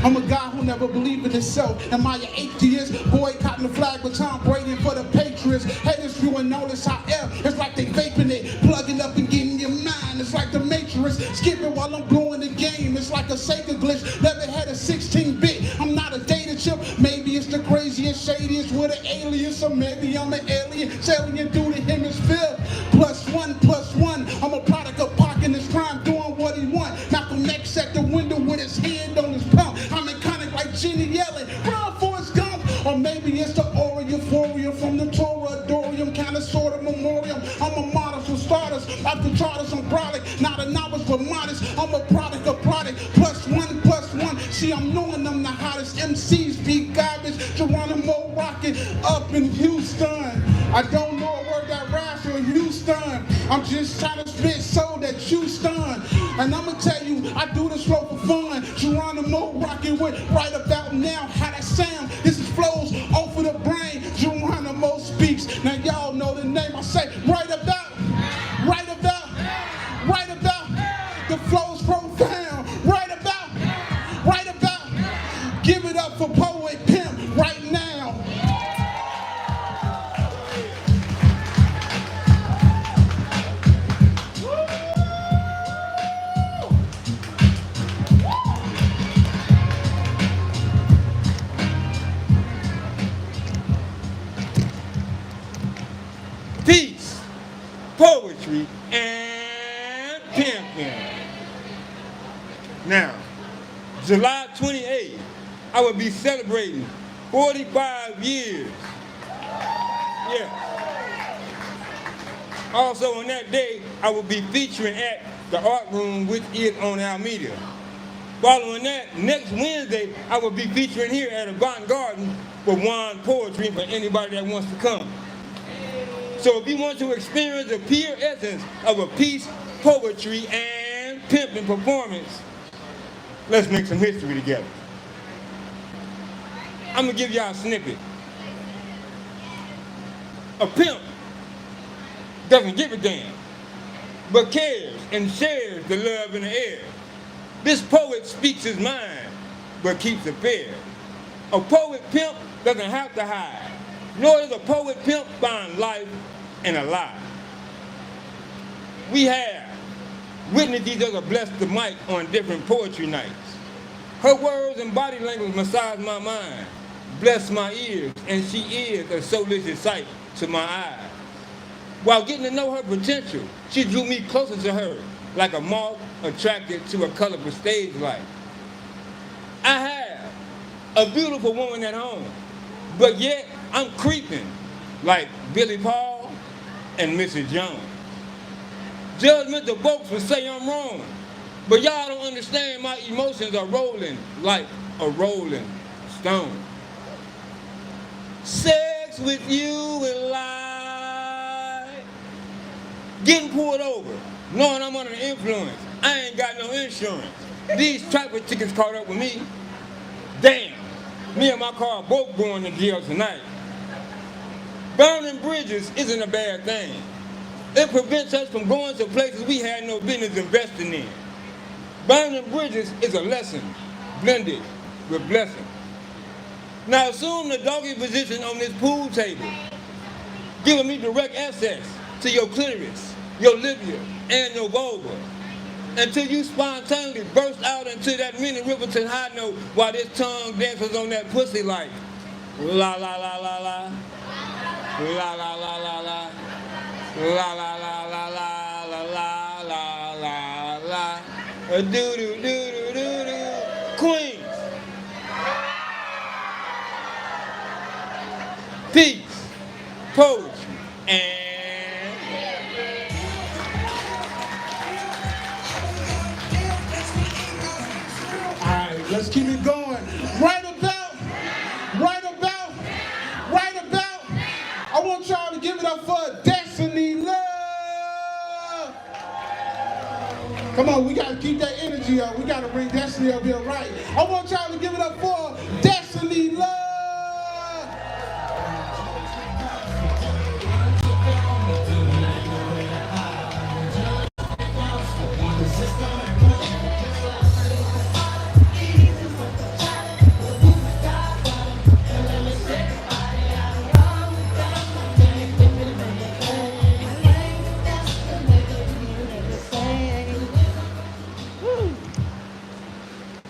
I'm a guy who never believed in himself. Am I an atheist? Boycotting the flag with Tom Brady for the Patriots. Haters viewing notice how it's like they vaping it, plugging up and getting your mind. It's like the Matrix, skipping while I'm blowing the game. It's like a Sega glitch, never had a 16-bit. I'm not a data chip, maybe it's the craziest, shadiest with an alias, or maybe I'm an alien, salient through the hemisphere. Plus one, I'm a product of Pac in this crime, doing what he want. Malcolm X at the window with his hand on his pump. I'm iconic like Gina yelling, run Forrest Gump. Or maybe it's the aura euphoria from the Torah, Dorium, kind of sort of memoriam. I'm a model for starters, after charters I'm brolic, not a novice but modest. I'm a product of product, plus one. See, I'm knowing I'm the hottest MCs, beat garbage, Geronimo rocking up in Houston. I don't know a word that rhymes with Houston. I'm just trying to spit so that you stun. And I'ma tell you, I do this flow for fun. Geronimo rocking with right about now. How that sound? This is flows off of the brain. Geronimo speaks. Now y'all know the name. I say right about. The flow's profound. Right about. Give it up for poet Pimp right now. Peace, poetry, and pimping. Now, July 28th, I will be celebrating 45 years. Yeah. Also on that day, I will be featuring at the Art Room, which is on Alameda. Following that, next Wednesday, I will be featuring here at Avant Garden for wanpoetry for anybody that wants to come. So if you want to experience the pure essence of a piece, poetry, and pimping performance, Let's make some history together. I'm gonna give y'all a snippet. A pimp doesn't give a damn, but cares and shares the love in the air. This poet speaks his mind, but keeps it fair. A poet pimp doesn't have to hide, nor does a poet pimp find life in a lie. We have witnessed each other bless the mic on different poetry nights. Her words and body language massage my mind, bless my ears, and she is a soulless sight to my eyes. While getting to know her potential, she drew me closer to her, like a moth attracted to a colorful stage light. I have a beautiful woman at home, but yet I'm creeping like Billy Paul and Mrs. Jones. Judgmental folks will say I'm wrong, but y'all don't understand my emotions are rolling like a rolling stone. Sex with you is lie. Getting pulled over, knowing I'm under the influence. I ain't got no insurance. These traffic tickets caught up with me. Damn, me and my car are both going to jail tonight. Burning bridges isn't a bad thing. It prevents us from going to places we had no business investing in. Burning bridges is a lesson blended with blessing. Now assume the doggy position on this pool table, giving me direct access to your clitoris, your labia, and your vulva, until you spontaneously burst out into that mini Riverton high note while this tongue dances on that pussy like la la la la la, la la la la la, la la la la la la la la la la, a doo doo doo doo doo doo. Queens, peace, poetry, and Let's keep it going. Right about, I want y'all to give it up for Destiny Love. Come on, we gotta keep that energy up. We gotta bring Destiny up here, right? I want y'all to give it up for Destiny Love.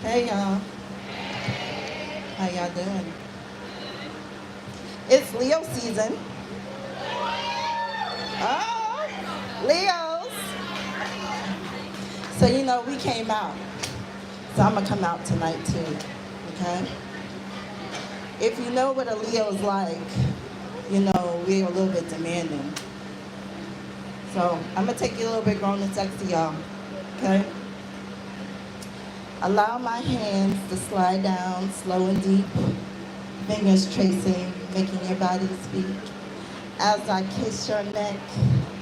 Hey y'all, how y'all doing? It's Leo season. Oh, Leos. So you know we came out. So I'm gonna come out tonight too, okay? If you know what a Leo's like, you know we're a little bit demanding. So I'm gonna take you a little bit grown and sexy, y'all, okay? Allow my hands to slide down slow and deep, fingers tracing, making your body speak. As I kiss your neck,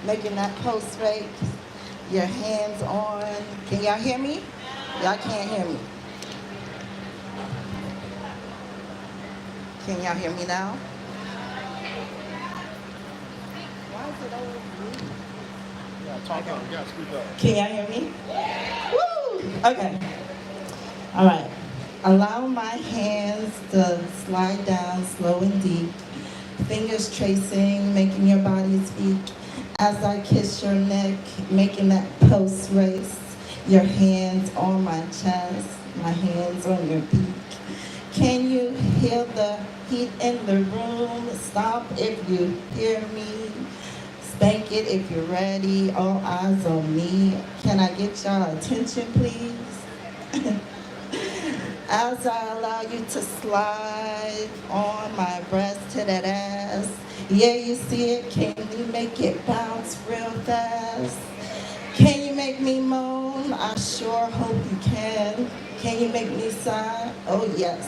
making that pulse rate, your hands on. Can y'all hear me? Y'all can't hear me. Can y'all hear me now? Why is it always me? Yeah, talk up. You gotta speak up. Can y'all hear me? Woo! Okay. All right. Allow my hands to slide down slow and deep, fingers tracing, making your body speak. As I kiss your neck, making that pulse race, your hands on my chest, my hands on your beak. Can you hear the heat in the room? Stop if you hear me. Spank it if you're ready. All eyes on me. Can I get y'all attention, please? As I allow you to slide on my breast to that ass. Yeah, you see it? Can you make it bounce real fast? Can you make me moan? I sure hope you can. Can you make me sigh? Oh yes,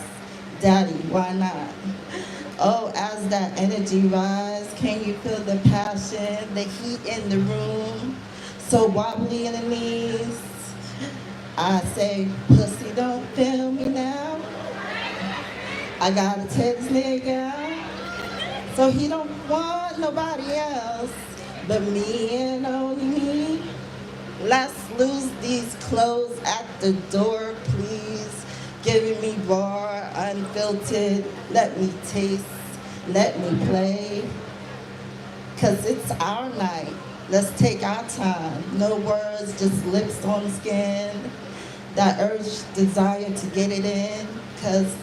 daddy, why not? Oh, as that energy rise, can you feel the passion, the heat in the room? So wobbly in the knees. I say, pussy, don't feel me now. I got a text nigga, so he don't want nobody else but me and only me. Let's lose these clothes at the door, please. Giving me raw, unfiltered. Let me taste, let me play. Cause it's our night. Let's take our time. No words, just lips on skin. That urge, desire to get it in. Cause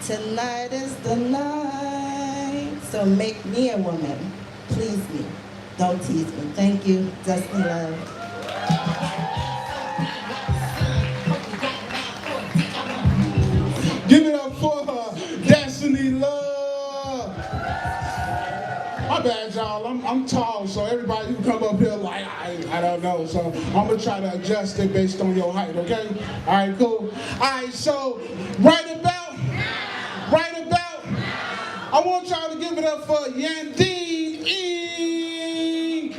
tonight is the night. So make me a woman. Please me. Don't tease me. Thank you. Destiny Love. Give it up for her, Destiny Love. My bad, y'all. I'm tall, so everybody who come up here like, I don't know. So I'm going to try to adjust it based on your height, okay? All right, cool. All right, so right about, I want y'all to give it up for Yamin Inc.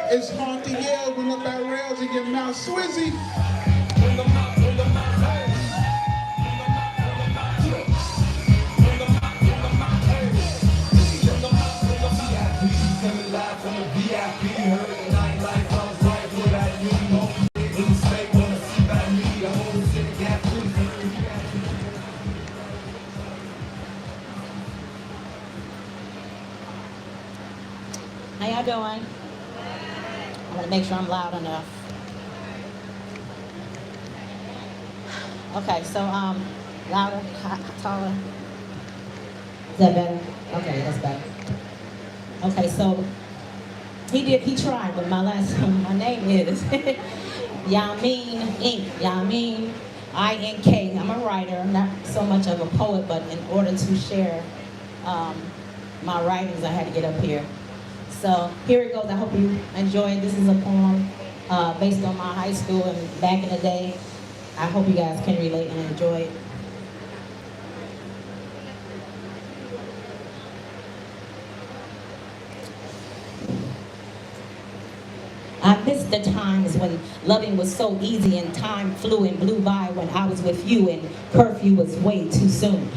It's hard to yell when the barrels in your mouth swizzy. How y'all doing? I want to make sure I'm loud enough. Okay, so louder, taller. Is that better? Okay, that's better. Okay, so he tried, but my name is Yamin Inc. Yamin INK. I'm a writer, not so much of a poet, but in order to share my writings, I had to get up here. So here it goes. I hope you enjoy it. This is a poem based on my high school and back in the day. I hope you guys can relate and enjoy it. I miss the times when loving was so easy and time flew and blew by when I was with you and curfew was way too soon.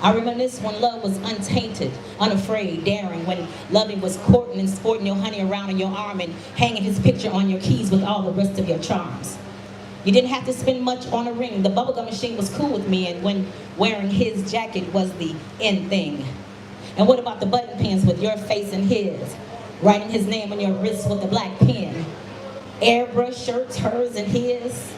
I reminisce when love was untainted, unafraid, daring, when loving was courting and sporting your honey around in your arm and hanging his picture on your keys with all the rest of your charms. You didn't have to spend much on a ring. The bubblegum machine was cool with me, and when wearing his jacket was the in thing. And what about the button pins with your face and his? Writing his name on your wrist with a black pen. Airbrush shirts, hers and his.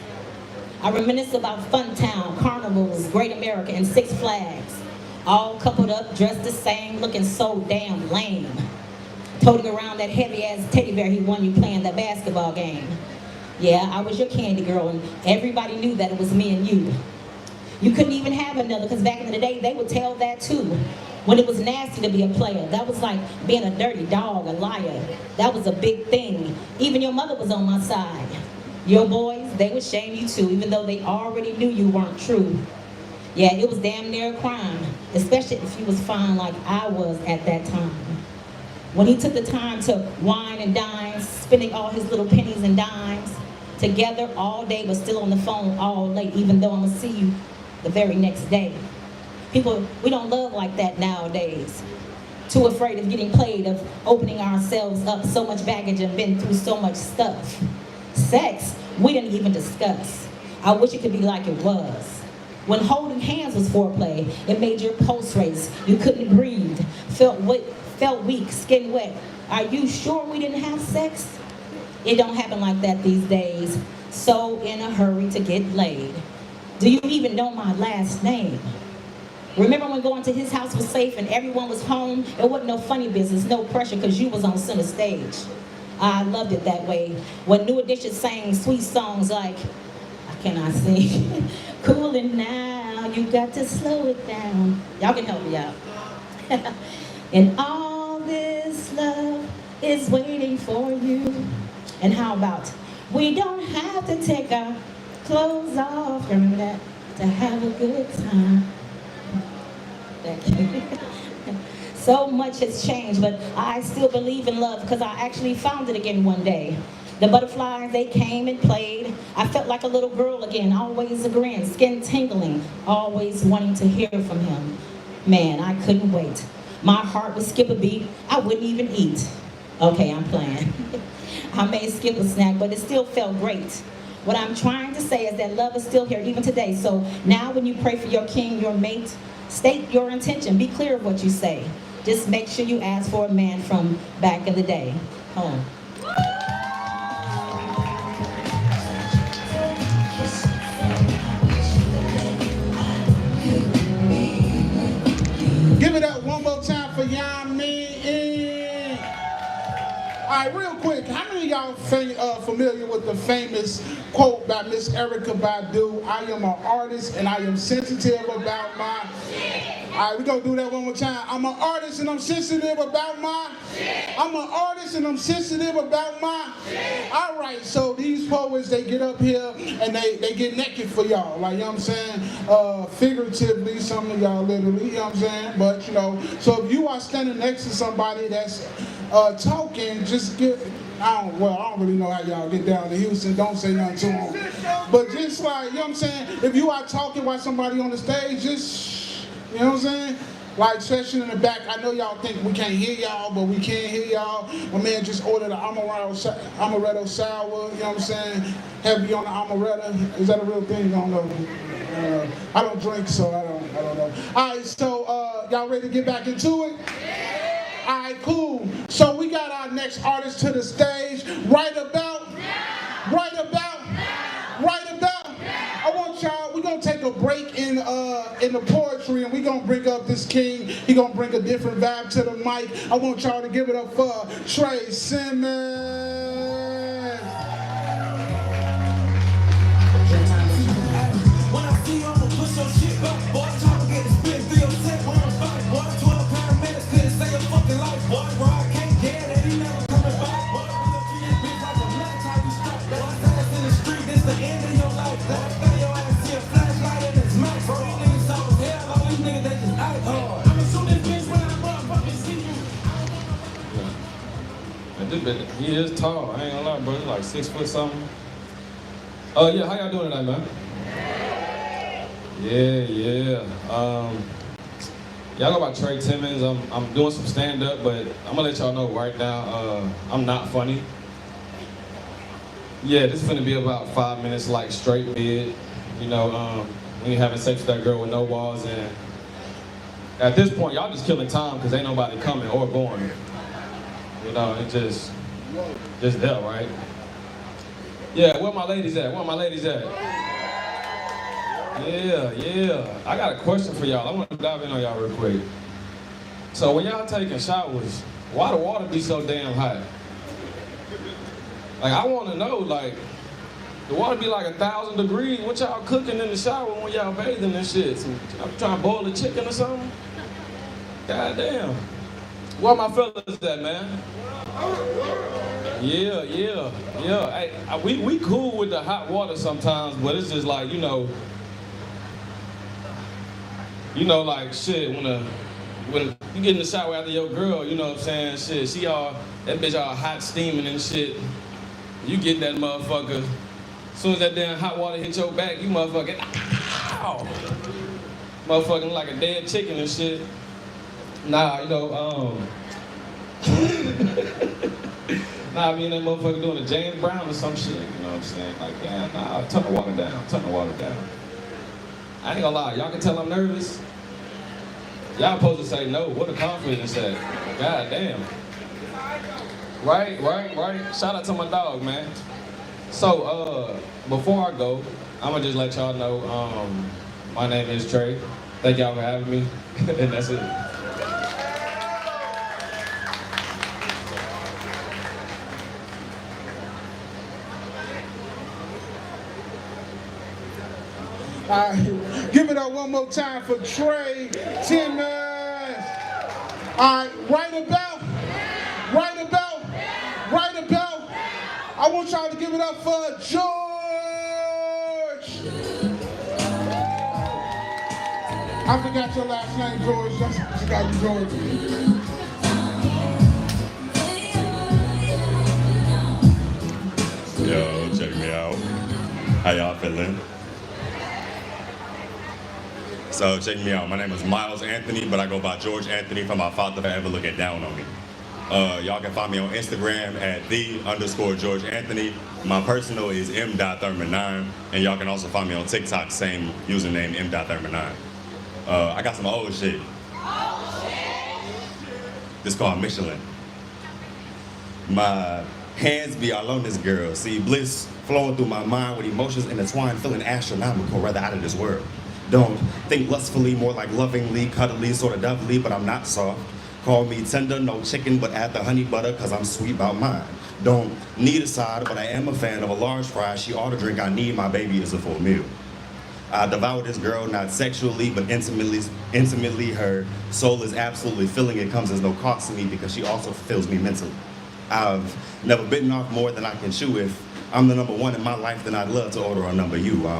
I reminisce about Funtown, carnivals, Great America, and Six Flags. All coupled up, dressed the same, looking so damn lame. Toting around that heavy-ass teddy bear he won you playing that basketball game. Yeah, I was your candy girl, and everybody knew that it was me and you. You couldn't even have another, because back in the day, they would tell that too. When it was nasty to be a player, that was like being a dirty dog, a liar. That was a big thing. Even your mother was on my side. Your boys, they would shame you too, even though they already knew you weren't true. Yeah, it was damn near a crime, especially if you was fine like I was at that time. When he took the time to wine and dine, spending all his little pennies and dimes, together all day but still on the phone all late, even though I'm gonna see you the very next day. People, we don't love like that nowadays. Too afraid of getting played, of opening ourselves up, so much baggage and been through so much stuff. Sex, we didn't even discuss. I wish it could be like it was. When holding hands was foreplay, it made your pulse race. You couldn't breathe, felt weak, skin wet. Are you sure we didn't have sex? It don't happen like that these days. So in a hurry to get laid. Do you even know my last name? Remember when going to his house was safe and everyone was home? It wasn't no funny business, no pressure, because you was on center stage. I loved it that way. When New Edition sang sweet songs like, I cannot sing, Coolin' Now, you got to slow it down. Y'all can help me out. And all this love is waiting for you. And how about, we don't have to take our clothes off, remember that? To have a good time. Thank you. So much has changed, but I still believe in love because I actually found it again one day. The butterflies, they came and played. I felt like a little girl again, always agreeing, skin tingling, always wanting to hear from him. Man, I couldn't wait. My heart would skip a beat. I wouldn't even eat. Okay, I'm playing. I may skip a snack, but it still felt great. What I'm trying to say is that love is still here even today. So now when you pray for your king, your mate, state your intention. Be clear of what you say. Just make sure you ask for a man from back in the day. Home. Give it up one more time for Yamin Inc. All right, real quick, how many of y'all familiar with the famous quote by Miss Erykah Badu? I am an artist and I am sensitive about my... All right, we're going to do that one more time. I'm an artist and I'm sensitive about my... I'm an artist and I'm sensitive about my... All right, so these poets, they get up here and they get naked for y'all. Like, you know what I'm saying? Figuratively, some of y'all literally, you know what I'm saying? But, you know, so if you are standing next to somebody that's talking, just get... I don't really know how y'all get down to Houston. Don't say nothing to them. But just like, you know what I'm saying? If you are talking while somebody on the stage, just... You know what I'm saying? Like, session in the back, I know y'all think we can't hear y'all, but we can hear y'all. My man just ordered an amaretto sour, you know what I'm saying? Heavy on the amaretto. Is that a real thing? I don't know. I don't drink, so I don't know. All right, so y'all ready to get back into it? All right, cool. So we got our next artist to the stage. Right about. I want y'all, we're going to take a break in the poetry and we're going to bring up this king. He's going to bring a different vibe to the mic. I want y'all to give it up for Trey Timmons. When I see you, I'ma push your shit back, boy. Try to get the spit through your set when I'm back, boy. 12 paramedics couldn't save your fucking life, boy. Bro, I can't get it, he never coming back, boy. Look to this bitch like a nut, how you strap, boy. Ass in the street, this the end of your life, boy. Throw your ass to a flashlight and it's max, bro. These niggas soft as hell, all these niggas, they just act hard. I'ma shoot this bitch when I motherfucking see you. And this bitch, he is tall, I ain't gonna lie, bro. He's like 6 foot something. Yeah, how y'all doing tonight, man? Yeah. Y'all know about Trey Timmons. I'm doing some stand-up, but I'm gonna let y'all know right now, I'm not funny. Yeah, this is gonna be about 5 minutes, like straight mid. You know, when you're having sex with that girl with no walls, and at this point, y'all just killing time because ain't nobody coming or going. You know, it's just there, right? Yeah, where my ladies at? Yeah. I got a question for y'all. I want to dive in on y'all real quick. So when y'all taking showers, why the water be so damn hot? Like, I want to know, like, the water be like 1,000 degrees. What y'all cooking in the shower when y'all bathing and shit? So, I'm trying to boil a chicken or something? God damn. Where my fellas at, man? Yeah. Hey, we cool with the hot water sometimes, but it's just like, you know, like shit, when you get in the shower after your girl, you know what I'm saying, shit, that bitch all hot steaming and shit. You get that motherfucker, as soon as that damn hot water hit your back, you motherfucking, ow! Motherfucking like a dead chicken and shit. Nah, you know, nah, I mean that motherfucker doing a James Brown or some shit, you know what I'm saying? Like, damn, nah, turn the water down. I ain't gonna lie, y'all can tell I'm nervous. Y'all supposed to say no, what a confidence at. God damn. Right. Shout out to my dog, man. So, before I go, I'ma just let y'all know, my name is Trey. Thank y'all for having me, and that's it. All right, give it up one more time for Trey Timmons. All right, right about. I want y'all to give it up for George. I forgot your last name, George. That's what got you, George. How y'all feeling? So check me out. My name is Miles Anthony, but I go by George Anthony for my father to ever look down on me. Y'all can find me on Instagram at _George Anthony. My personal is m.thurman9, and y'all can also find me on TikTok, same username, m.thurman9. I got some old shit. This called Michelin. My hands be all on this girl. See bliss flowing through my mind with emotions intertwined, feeling astronomical, rather out of this world. Don't think lustfully, more like lovingly, cuddly, sort of doubly, but I'm not soft. Call me tender, no chicken, but add the honey butter, cause I'm sweet about mine. Don't need a side, but I am a fan of a large fry. She ought to drink, I need, my baby is a full meal. I devour this girl, not sexually, but intimately. Her soul is absolutely filling. It comes as no cost to me because she also fulfills me mentally. I've never bitten off more than I can chew. If I'm the number one in my life, then I'd love to order a number you.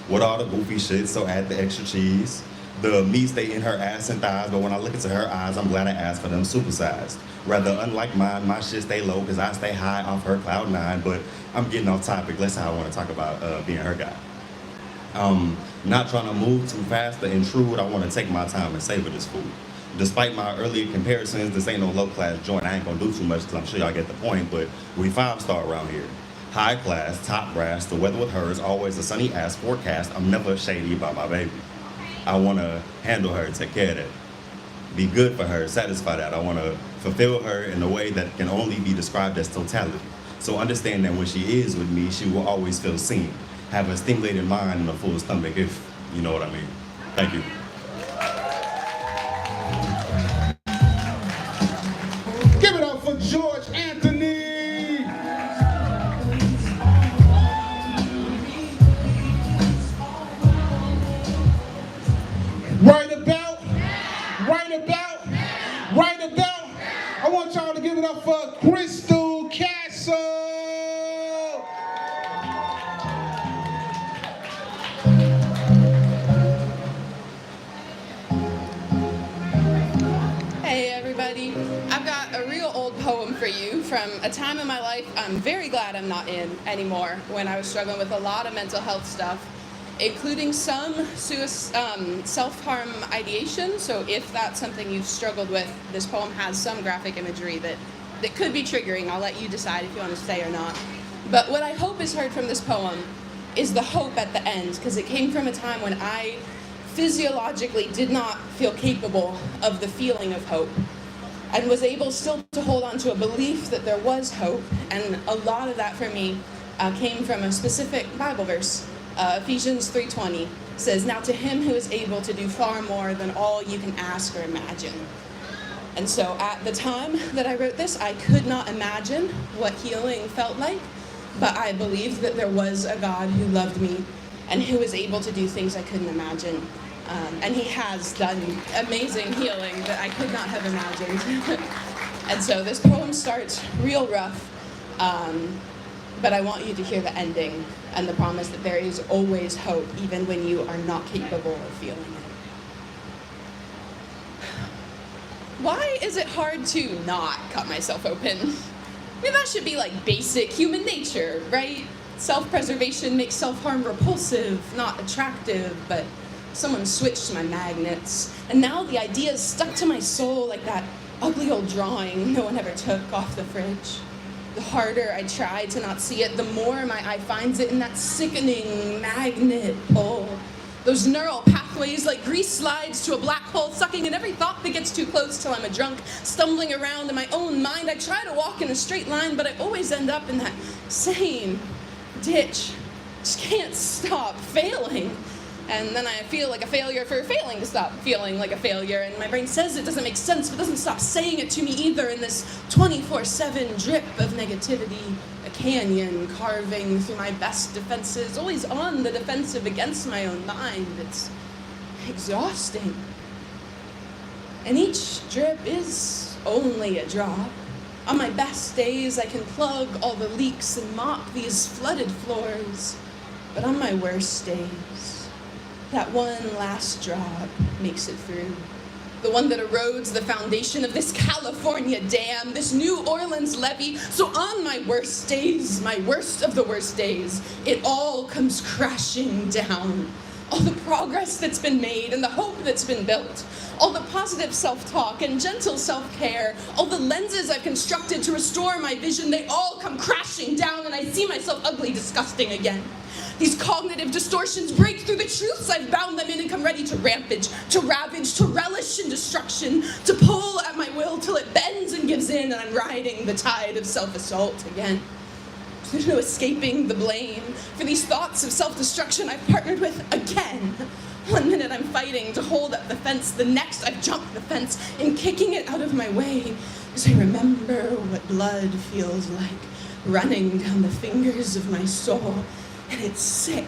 With all the goofy shit, so add the extra cheese. The meat stay in her ass and thighs, but when I look into her eyes, I'm glad I asked for them supersized. Rather, unlike mine, my shit stay low because I stay high off her cloud nine, but I'm getting off topic. Let's how I want to talk about being her guy. Not trying to move too fast or intrude. I want to take my time and savor this food. Despite my earlier comparisons, this ain't no low-class joint. I ain't gonna do too much because I'm sure y'all get the point, but we 5-star around here. High class, top brass, the weather with her is always a sunny ass forecast. I'm never shady about my baby. I want to handle her, take care of that. Be good for her, satisfy that. I want to fulfill her in a way that can only be described as totality. So understand that when she is with me, she will always feel seen. Have a stimulated mind and a full stomach, if you know what I mean. Thank you. Give it up for George Anthony. Right about, I want y'all to give it up for Crystal Castle. Hey everybody, I've got a real old poem for you from a time in my life I'm very glad I'm not in anymore, when I was struggling with a lot of mental health stuff, including some self-harm ideation. So if that's something you've struggled with, this poem has some graphic imagery that could be triggering. I'll let you decide if you want to stay or not. But what I hope is heard from this poem is the hope at the end, because it came from a time when I physiologically did not feel capable of the feeling of hope, and was able still to hold on to a belief that there was hope. And a lot of that for me came from a specific Bible verse. Ephesians 3:20 says, "Now to him who is able to do far more than all you can ask or imagine." And so at the time that I wrote this, I could not imagine what healing felt like, but I believed that there was a God who loved me and who was able to do things I couldn't imagine. And he has done amazing healing that I could not have imagined. And so this poem starts real rough, but I want you to hear the ending and the promise that there is always hope, even when you are not capable of feeling it. Why is it hard to not cut myself open? I mean, that should be like basic human nature, right? Self-preservation makes self-harm repulsive, not attractive, but someone switched my magnets, and now the idea is stuck to my soul like that ugly old drawing no one ever took off the fridge. The harder I try to not see it, the more my eye finds it in that sickening magnet pull. Those neural pathways like grease slides to a black hole, sucking in every thought that gets too close till I'm a drunk, stumbling around in my own mind. I try to walk in a straight line, but I always end up in that same ditch. Just can't stop failing. And then I feel like a failure for failing to stop feeling like a failure. And my brain says it doesn't make sense, but doesn't stop saying it to me either in this 24/7 drip of negativity. A canyon carving through my best defenses, always on the defensive against my own mind. It's exhausting. And each drip is only a drop. On my best days, I can plug all the leaks and mop these flooded floors. But on my worst days, that one last drop makes it through. the one that erodes the foundation of this California dam, this New Orleans levee. So on my worst days, my worst of the worst days, it all comes crashing down. All the progress that's been made and the hope that's been built, all the positive self-talk and gentle self-care, all the lenses I've constructed to restore my vision, they all come crashing down and I see myself ugly, disgusting again. These cognitive distortions break through the truths I've bound them in and come ready to rampage, to ravage, to relish in destruction, to pull at my will till it bends and gives in and I'm riding the tide of self-assault again. There's no escaping the blame for these thoughts of self-destruction I've partnered with again. One minute I'm fighting to hold up the fence, the next I've jumped the fence and kicking it out of my way as I remember what blood feels like running down the fingers of my soul. And it's sick.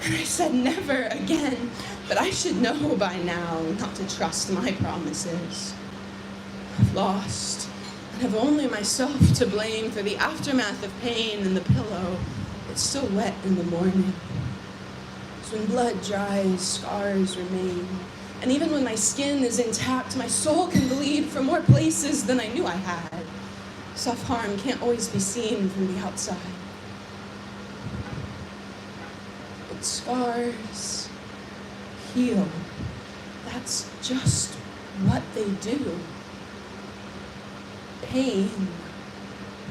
And I said never again, but I should know by now not to trust my promises. I've lost. I have only myself to blame for the aftermath of pain and the pillow. It's still wet in the morning. So when blood dries, scars remain. And even when my skin is intact, my soul can bleed from more places than I knew I had. Self-harm can't always be seen from the outside. But scars heal. That's just what they do. Pain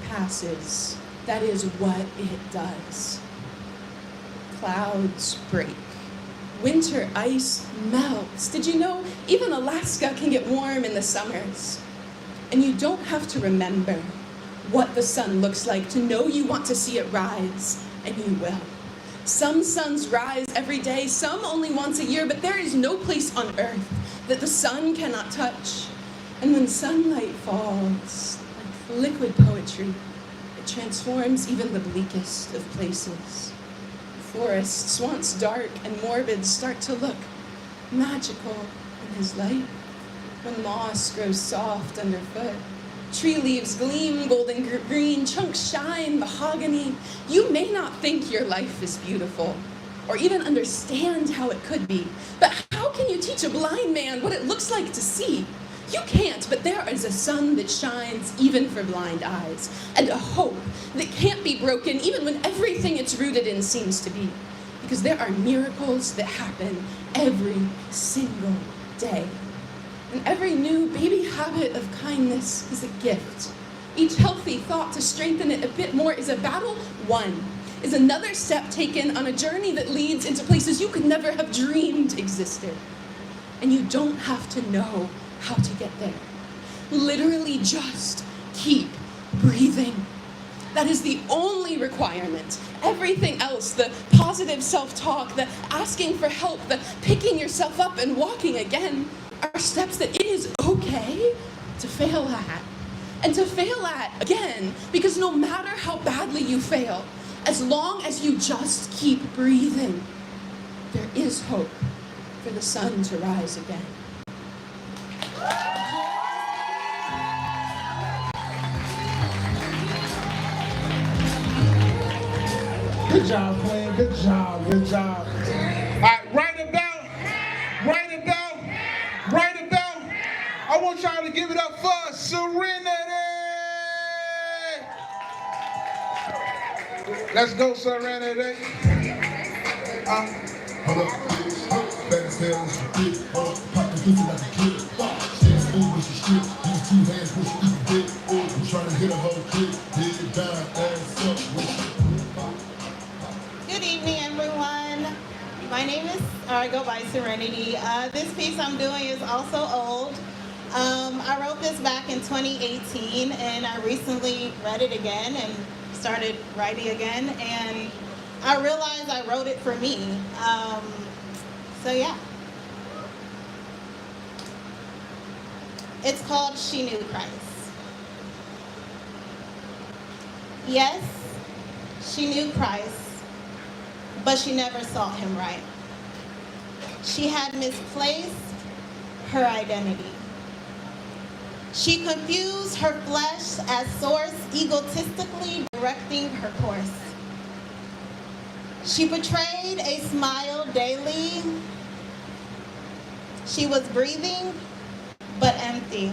passes. That is what it does. Clouds break. Winter ice melts. Did you know even Alaska can get warm in the summers? And you don't have to remember what the sun looks like to know you want to see it rise, and you will. Some suns rise every day, some only once a year, but there is no place on earth that the sun cannot touch. And when sunlight falls, like liquid poetry, it transforms even the bleakest of places. Forests, once dark and morbid, start to look magical in his light. When moss grows soft underfoot, tree leaves gleam golden green, chunks shine mahogany. You may not think your life is beautiful, or even understand how it could be, but how can you teach a blind man what it looks like to see? You can't, but there is a sun that shines even for blind eyes, and a hope that can't be broken even when everything it's rooted in seems to be. Because there are miracles that happen every single day. And every new baby habit of kindness is a gift. Each healthy thought to strengthen it a bit more is a battle won, is another step taken on a journey that leads into places you could never have dreamed existed. And you don't have to know how to get there. Literally just keep breathing. That is the only requirement. Everything else, the positive self-talk, the asking for help, the picking yourself up and walking again, are steps that it is okay to fail at. And to fail at again, because no matter how badly you fail, as long as you just keep breathing, there is hope for the sun to rise again. Good job, Queen. Good job. Good job. All right, right about, I want y'all to give it up for Serenity. Let's go, Serenity. Hold up, back as hell as you did. Hold up, pop the pussy like a kid. Stand smooth with your shit. Use 2 hands, push you eat dick. I'm trying to hit a whole clip. Hit it down, ass up with Good evening, everyone. My name is, I go by Serenity. This piece I'm doing is also old. I wrote this back in 2018, and I recently read it again and started writing again, and I realized I wrote it for me. So yeah. It's called She Knew Christ. Yes, she knew Christ, but she never saw him right. She had misplaced her identity. She confused her flesh as source, egotistically directing her course. She portrayed a smile daily. She was breathing, but empty.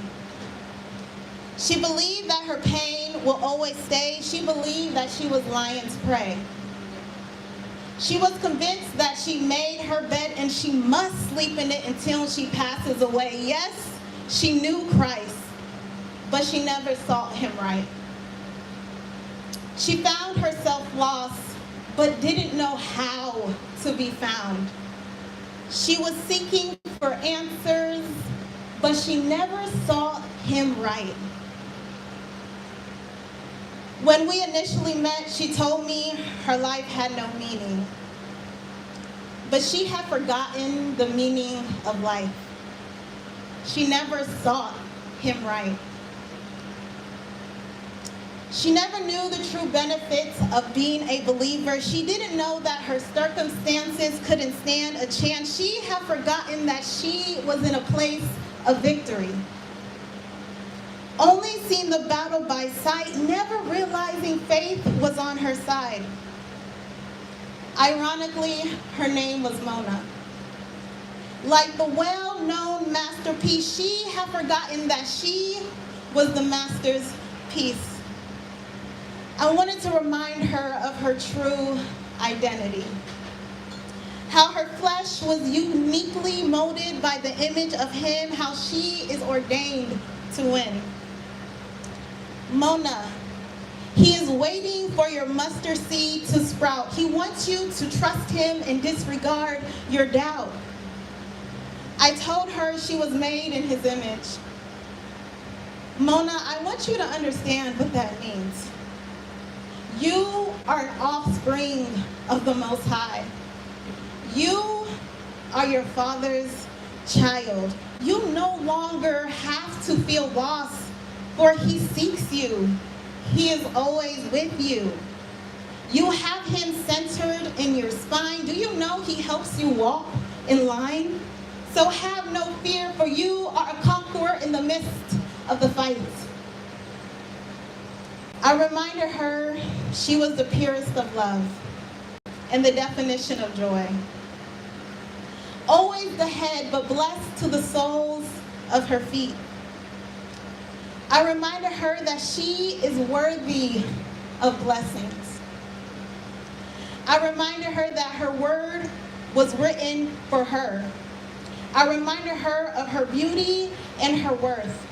She believed that her pain will always stay. She believed that she was lion's prey. She was convinced that she made her bed and she must sleep in it until she passes away. Yes, she knew Christ, but she never sought him right. She found herself lost, but didn't know how to be found. She was seeking for answers, but she never sought him right. When we initially met, she told me her life had no meaning, but she had forgotten the meaning of life. She never sought him right. She never knew the true benefits of being a believer. She didn't know that her circumstances couldn't stand a chance. She had forgotten that she was in a place of victory. Only seen the battle by sight, never realizing faith was on her side. Ironically, her name was Mona. Like the well-known masterpiece, she had forgotten that she was the master's piece. I wanted to remind her of her true identity. How her flesh was uniquely molded by the image of him, how she is ordained to win. Mona, he is waiting for your mustard seed to sprout. He wants you to trust him and disregard your doubt. I told her she was made in his image. Mona, I want you to understand what that means. You are an offspring of the Most High. You are your Father's child. You no longer have to feel lost, for he seeks you. He is always with you. You have him centered in your spine. Do you know he helps you walk in line? So have no fear, for you are a conqueror in the midst of the fight. I reminded her she was the purest of love and the definition of joy. Always the head, but blessed to the soles of her feet. I reminded her that she is worthy of blessings. I reminded her that her word was written for her. I reminded her of her beauty and her worth,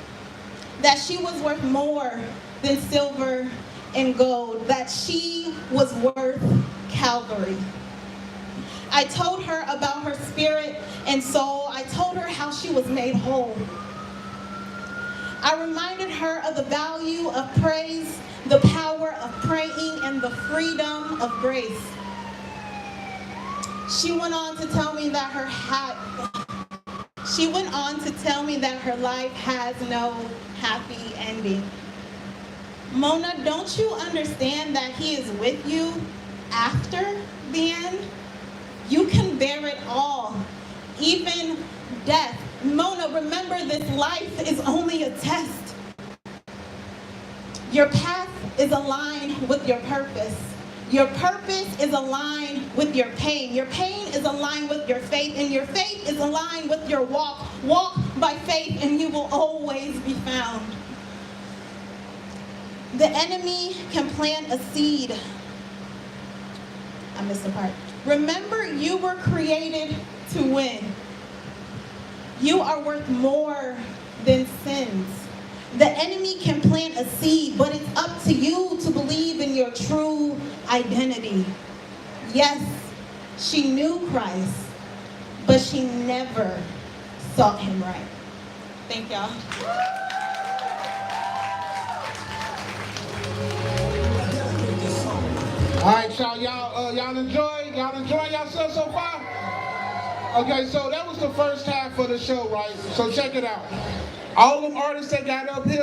that she was worth more than silver and gold, that she was worth Calvary. I told her about her spirit and soul. I told her how she was made whole. I reminded her of the value of praise, the power of praying, and the freedom of grace. She went on to tell me that her life has no happy ending. Mona, don't you understand that he is with you after the end? You can bear it all, even death. Mona, remember, this life is only a test. Your path is aligned with your purpose. Your purpose is aligned with your pain. Your pain is aligned with your faith, and your faith is aligned with your walk. Walk by faith, and you will always be found. The enemy can plant a seed. I missed the part. Remember, you were created to win. You are worth more than sins. The enemy can plant a seed, but it's up to you to believe in your true identity. Yes, she knew Christ, but she never sought him right. Thank y'all. All right, y'all enjoying yourselves so far? Okay, so that was the first half of the show, right? So check it out. All them artists that got up here,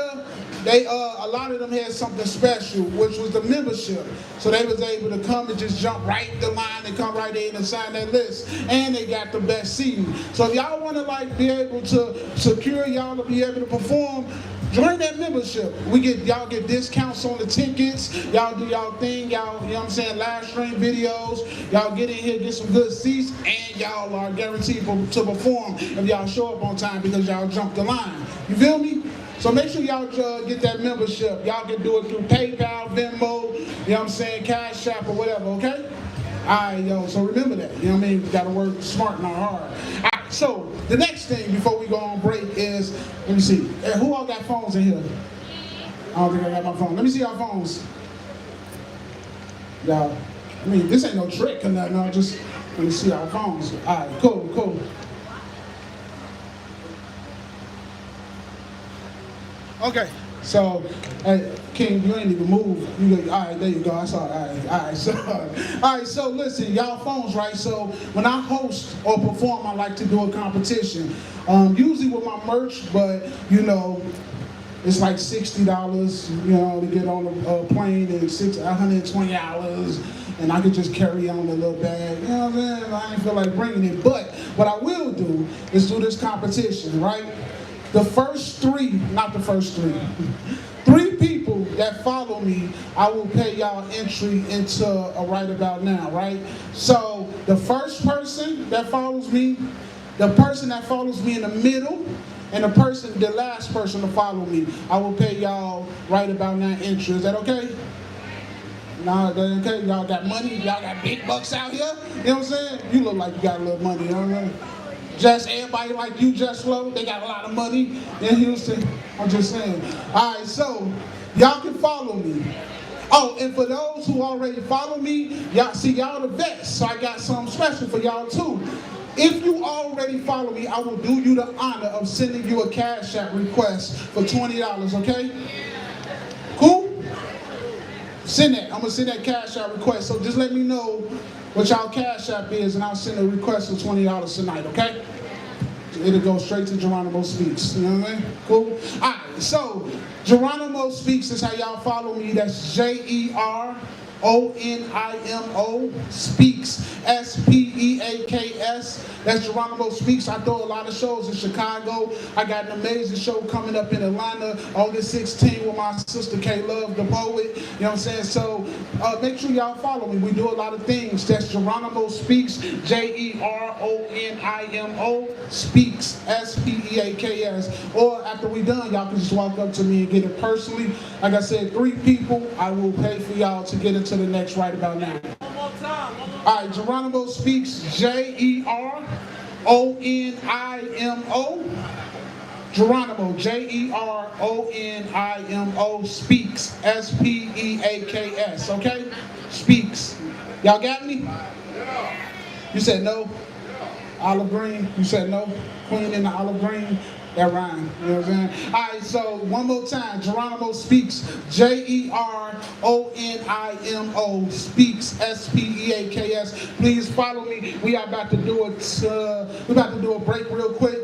a lot of them had something special, which was the membership. So they was able to come and just jump right the line and come right in and sign that list. And they got the best seating. So if y'all want to be able to secure y'all to be able to perform, Join that membership. Y'all get discounts on the tickets. Y'all do y'all thing. Y'all, you know what I'm saying, live stream videos. Y'all get in here, get some good seats, and y'all are guaranteed to perform if y'all show up on time because y'all jumped the line. You feel me? So make sure y'all get that membership. Y'all can do it through PayPal, Venmo, you know what I'm saying, Cash App or whatever, okay? All right, yo, so remember that. You know what I mean? We gotta work smart, not hard. All right, so the next thing before we go on break is, let me see, who all got phones in here? I don't think I got my phone. Let me see y'all phones. Y'all, I mean, this ain't no trick or nothing, no, just let me see our phones. All right, cool. Okay, so, hey, King, you ain't even move. You go, all right, there you go. I saw it. All right. So listen, y'all phones, right? So when I host or perform, I like to do a competition. Usually with my merch, but you know, it's like $60, you know, to get on a plane, and $120, and I could just carry on a little bag. You know what I'm saying? I ain't feel like bringing it, but what I will do is do this competition, right? The first three, not the first three, 3 people that follow me, I will pay y'all entry into a Right About Now, right? So the first person that follows me, the person that follows me in the middle, and the last person to follow me, I will pay y'all Right About Now entry. Is that okay? Nah, that okay? Y'all got money? Y'all got big bucks out here? You know what I'm saying? You look like you got a little money, you know what I'm saying? Just everybody like you, Just Flow, they got a lot of money in Houston. I'm just saying. All right, so y'all can follow me. Oh, and for those who already follow me, y'all the best. So I got something special for y'all too. If you already follow me, I will do you the honor of sending you a Cash App request for $20, okay? Cool? Send that. I'm gonna send that Cash App request. So just let me know what y'all Cash App is, and I'll send a request for $20 tonight, okay? It'll go straight to Geronimo Speaks, you know what I mean? Cool? All right, so Geronimo Speaks is how y'all follow me. That's Jeronimo Speaks, Speaks. That's Geronimo Speaks. I throw a lot of shows in Chicago. I got an amazing show coming up in Atlanta, August 16th with my sister K Love, the poet. You know what I'm saying? So make sure y'all follow me. We do a lot of things. That's Geronimo Speaks, Jeronimo Speaks, Speaks. Or after we done, y'all can just walk up to me and get it personally. Like I said, 3 people, I will pay for y'all to get into the next Right About Now. One more time. All right, Geronimo Speaks, Jeronimo. Geronimo, Jeronimo Speaks, Speaks, okay? Speaks. Y'all got me? You said no? Olive green? You said no? Queen in the olive green? That rhyme, you know what I'm saying? All right, so one more time. Geronimo Speaks, Jeronimo Speaks, Speaks. Please follow me. We are about to do a break real quick.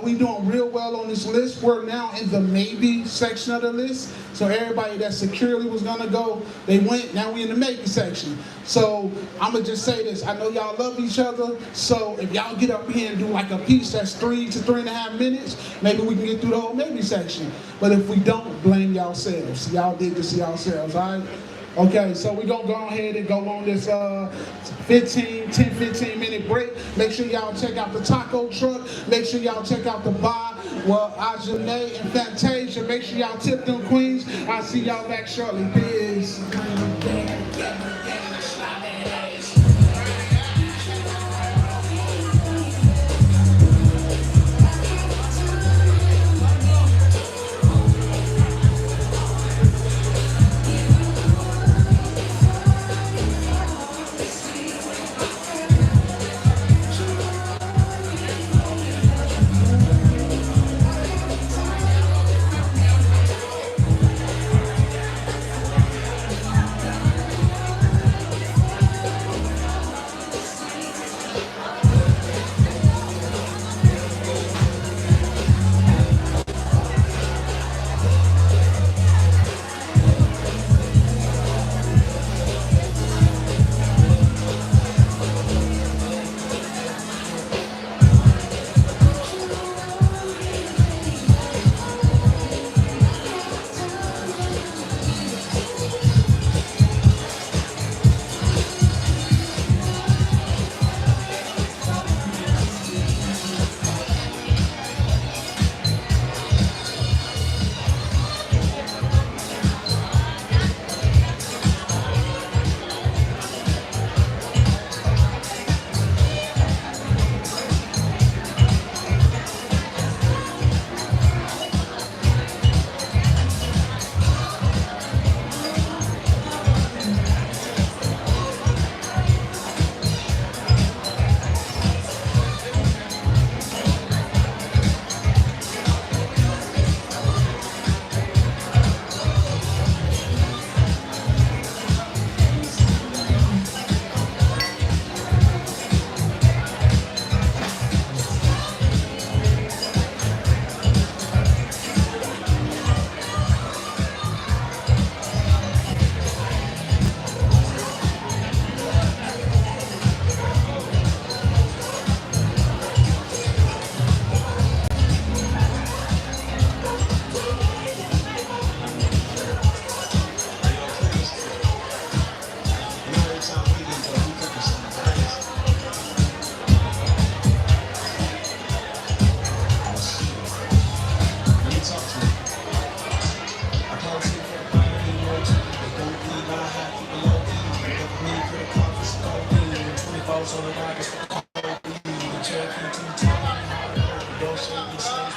We doing real well on this list. We're now in the maybe section of the list. So everybody that securely was gonna go, they went. Now we in the maybe section. So I'm gonna just say this. I know y'all love each other. So if y'all get up here and do like a piece that's 3 to 3.5 minutes, maybe we can get through the whole maybe section. But if we don't, blame yourselves. Y'all did this to yourselves, all right? Okay, so we're gonna go ahead and go on this 10-15 minute break. Make sure y'all check out the taco truck. Make sure y'all check out the bar. Well, Ajane and Fantasia. Make sure y'all tip them queens. I'll see y'all back shortly. Peace. shady slaves,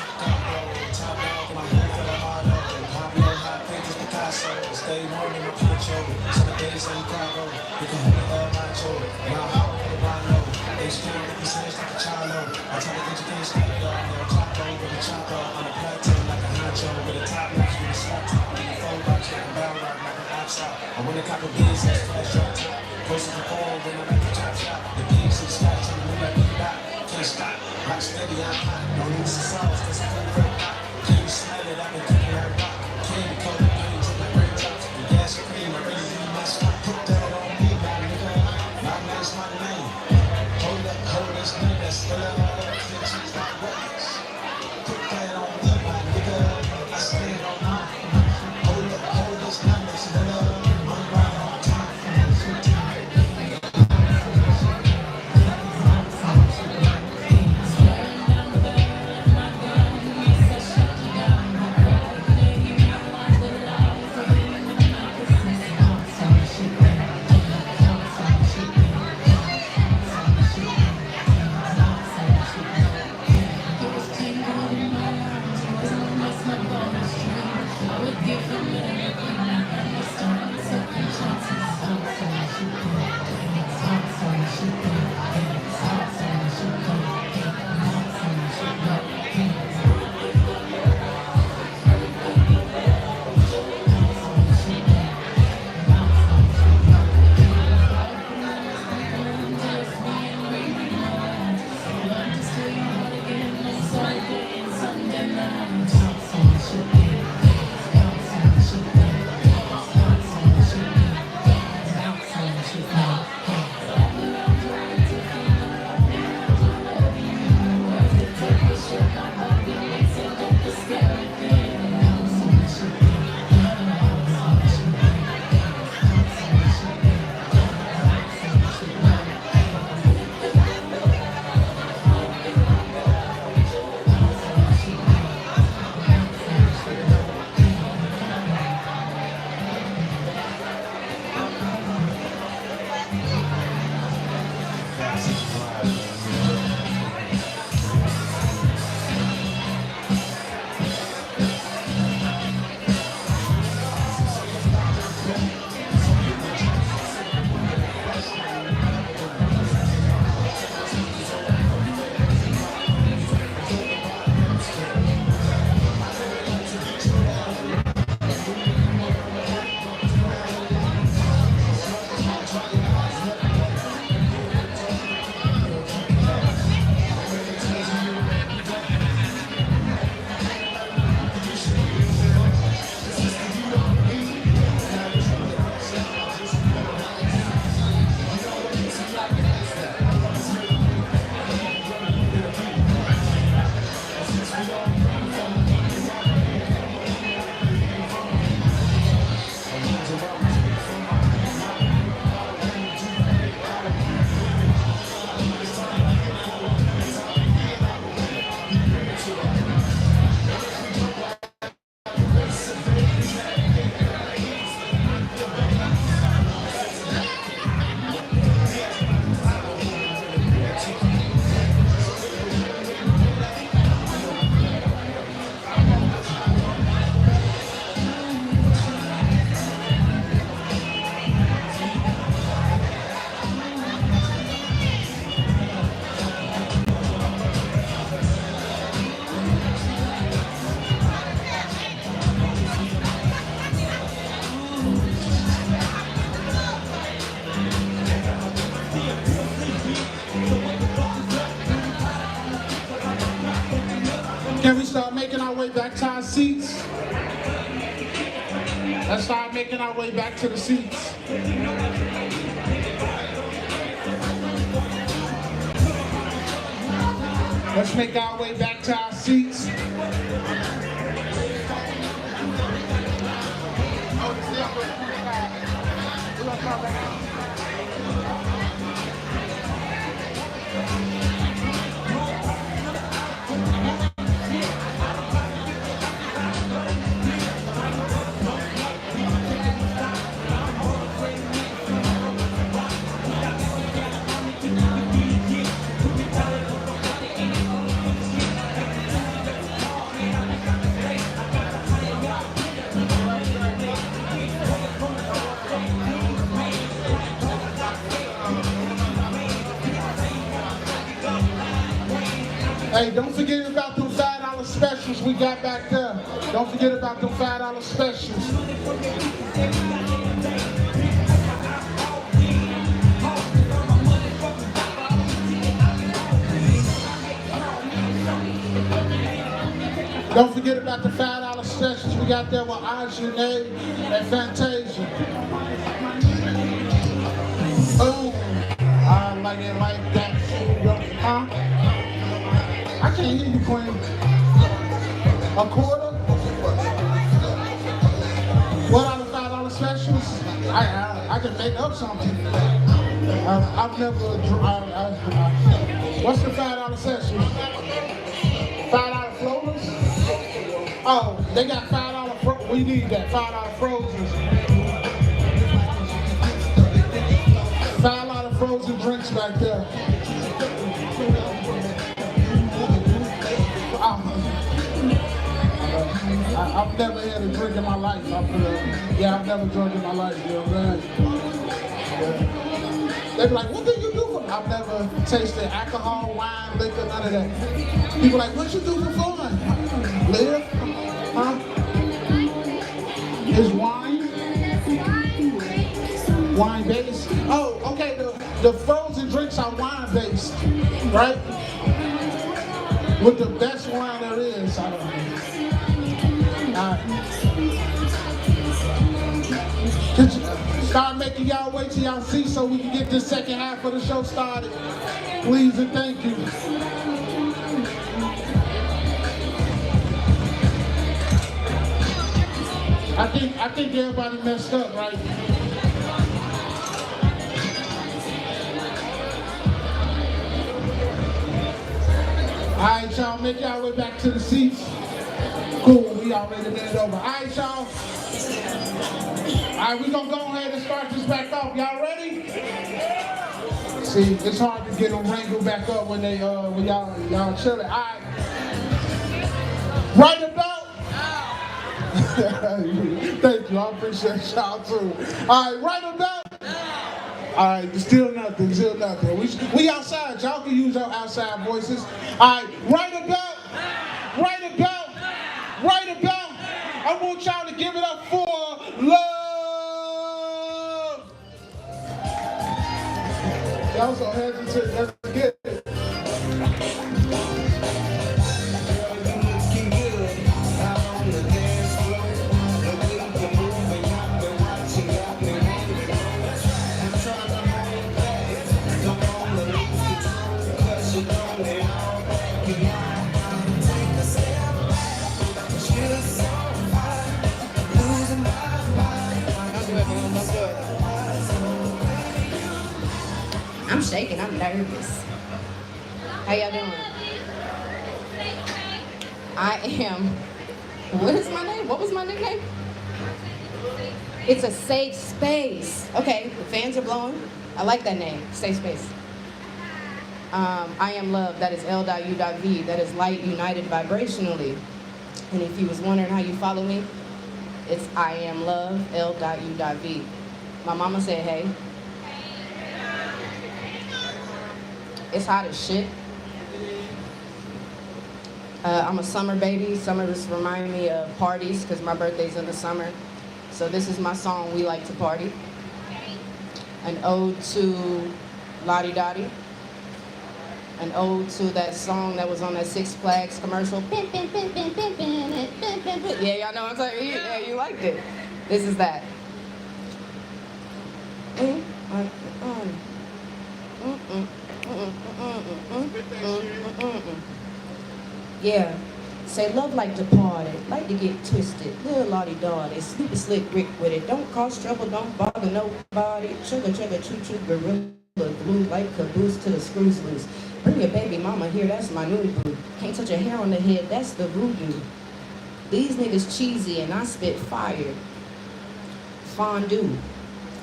top dog, my head full of hard up. Pablo, high pages, Picasso. Stay warm in my poncho. Summer days in Chicago. You can hold me macho. My heart with a wino. They scream with the snitch like a chalo. I try to introduce that dog. Now Chapo with a chopper. On a plateau like a honcho. With a top notch with a slap top. And a phone box like a barrel rock like an op shop. I win a couple beans and flash drop top. Close to the phone when I'm at the chop shop. The beans and scratch and the like me back. Can't stop. Rock steady, I'm hot. Don't need some sauce. This is food for hot. Can you smell it? I've been cooking that rock. Candy coated beans with my raindrops. The gas and cream, I really need my spot. Put that on me, my nigga. My name's my name. Hold this nigga. Spill it all over. Bitches like wax. Put that on me, my nigga. I stand on mine. Hold this number. Spill it all. I'm right on time. Can we start making our way back to our seats? Let's start making our way back to the seats. Let's make our way back to our seats. Hey, don't forget about them $5 specials we got back there. Don't forget about them $5 specials. Don't forget about the $5 specials we got there with Ajane and Fantasia. Oh, I like it like that. Huh? I can't hear you, Queen. A quarter? What are the $5 specials? I can make up something. I've never. What's the $5 specials? $5 floaters? Oh, they got $5. We need that $5 frozen. $5 frozen drinks back there. I've never had a drink in my life. I've never drunk in my life, you know what I'm saying? Yeah. They be like, what do you do for fun? I've never tasted alcohol, wine, liquor, none of that. People like, what you do for fun? Live? Huh? Is wine? Wine based? Oh, okay, the frozen drinks are wine based, right? With the best wine there is, I don't know. Start making y'all wait till y'all see so we can get this second half of the show started. Please and thank you. I think everybody messed up, right? All right, y'all, make y'all way back to the seats. Cool, we already made it over. All right, y'all. All right, we gonna go ahead and start this back off. Y'all ready? See, it's hard to get them wrangled back up when they when y'all chilling. All right. Right about. Thank you, I appreciate y'all too. All right, right about. All right, still nothing, still nothing. We outside, y'all can use our outside voices. All right, right about. I want y'all to give it up for love. Y'all so hesitant. Let's get it. I'm shaking, I'm nervous. How y'all doing? I am, what is my name? What was my nickname? It's a safe space. Okay, the fans are blowing. I like that name, safe space. I am love, that is L.U.V. That is light united vibrationally. And if you was wondering how you follow me, it's I am love, L.U.V. My mama said, hey. It's hot as shit. I'm a summer baby. Summer just remind me of parties because my birthday's in the summer. So this is my song, We Like to Party. An ode to Lottie Dottie. An ode to that song that was on that Six Flags commercial. Pimp, pimp, pimp, pimp, pimp, pimp, pimp, pimp, pimp. Yeah, y'all know what I'm saying? Yeah, you liked it. This is that. Yeah, say love like to party, like to get twisted, little lottie dottie, sleepy slick Rick with it, don't cause trouble, don't bother nobody, chugga chugga choo choo gorilla glue like caboose till the screws loose. Bring your baby mama here, that's my new boo. Can't touch a hair on the head, that's the voodoo. These niggas cheesy and I spit fire. Fondue.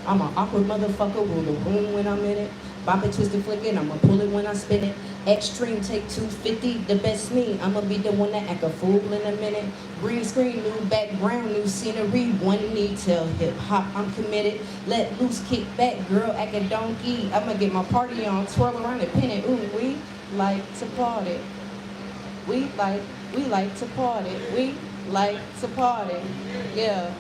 I'm an awkward motherfucker, rule the room when I'm in it. Bop it, twist it, flick it, I'ma pull it when I spin it. Extreme, take 250, the best me. I'ma be the one that act a fool in a minute. Green screen, new background, new scenery. One knee till hip hop, I'm committed. Let loose, kick back, girl, act a donkey. I'ma get my party on, twirl around and pin it. Ooh, we like to party. We like to party. We like to party. Yeah.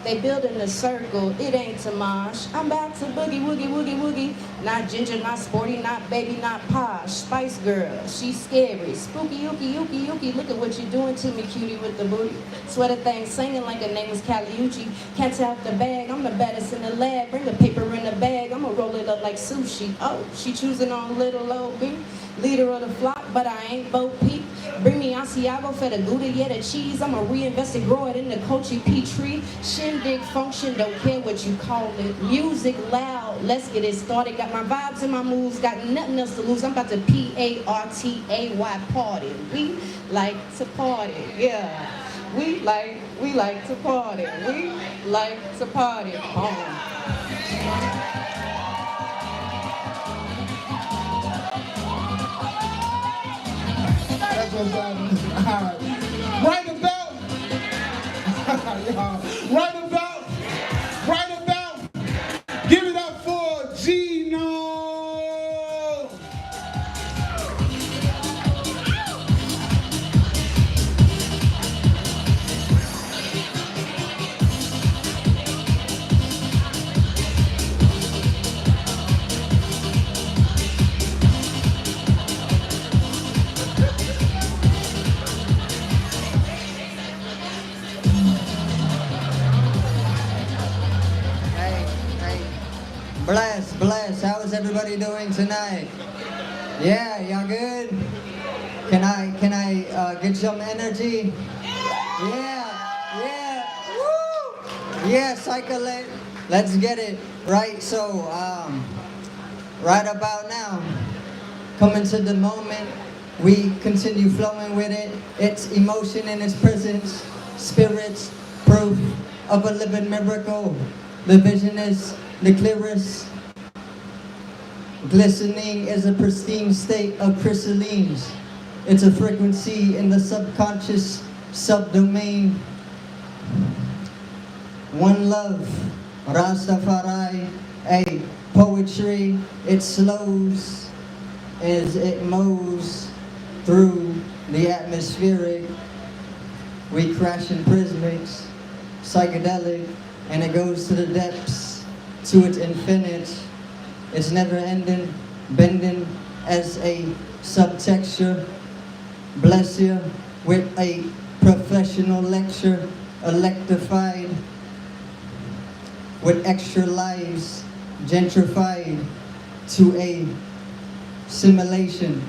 They building a circle, it ain't to mosh. I'm about to boogie, woogie, woogie, woogie. Not ginger, not sporty, not baby, not posh. Spice girl, she's scary. Spooky, yuki, yuki, yuki. Look at what you doing to me, cutie, with the booty. Sweater thing singing like her name was Caliucci. Cats out the bag, I'm the baddest in the lab. Bring the paper in the bag, I'ma roll it up like sushi. Oh, she choosing on little old me. Leader of the flock, but I ain't Bo Peep. Bring me Asiago for the Gouda, yeah, the cheese. I'ma reinvest and grow it in the Kochi Petri. Shindig function, don't care what you call it. Music loud, let's get it started. Got my vibes and my moves, got nothing else to lose. I'm about to P-A-R-T-A-Y party. We like to party, yeah. We like to party. We like to party. That's what's happening. All right. Right about, give it up for Gina. Bless. How is everybody doing tonight? Yeah, y'all good? Can I get some energy? Yeah. Woo! Yeah, cycle it. Let's get it. Right, so right about now, coming to the moment, we continue flowing with it. It's emotion in its presence, spirits, proof of a living miracle. The vision is the clearest. Glistening is a pristine state of crystallines. It's a frequency in the subconscious subdomain. One love, Rastafari, poetry, it slows as it moves through the atmospheric. We crash in prismics, psychedelic, and it goes to the depths, to its infinite. It's never ending, bending as a subtexture. Bless you with a professional lecture, electrified with extra lives, gentrified to a simulation.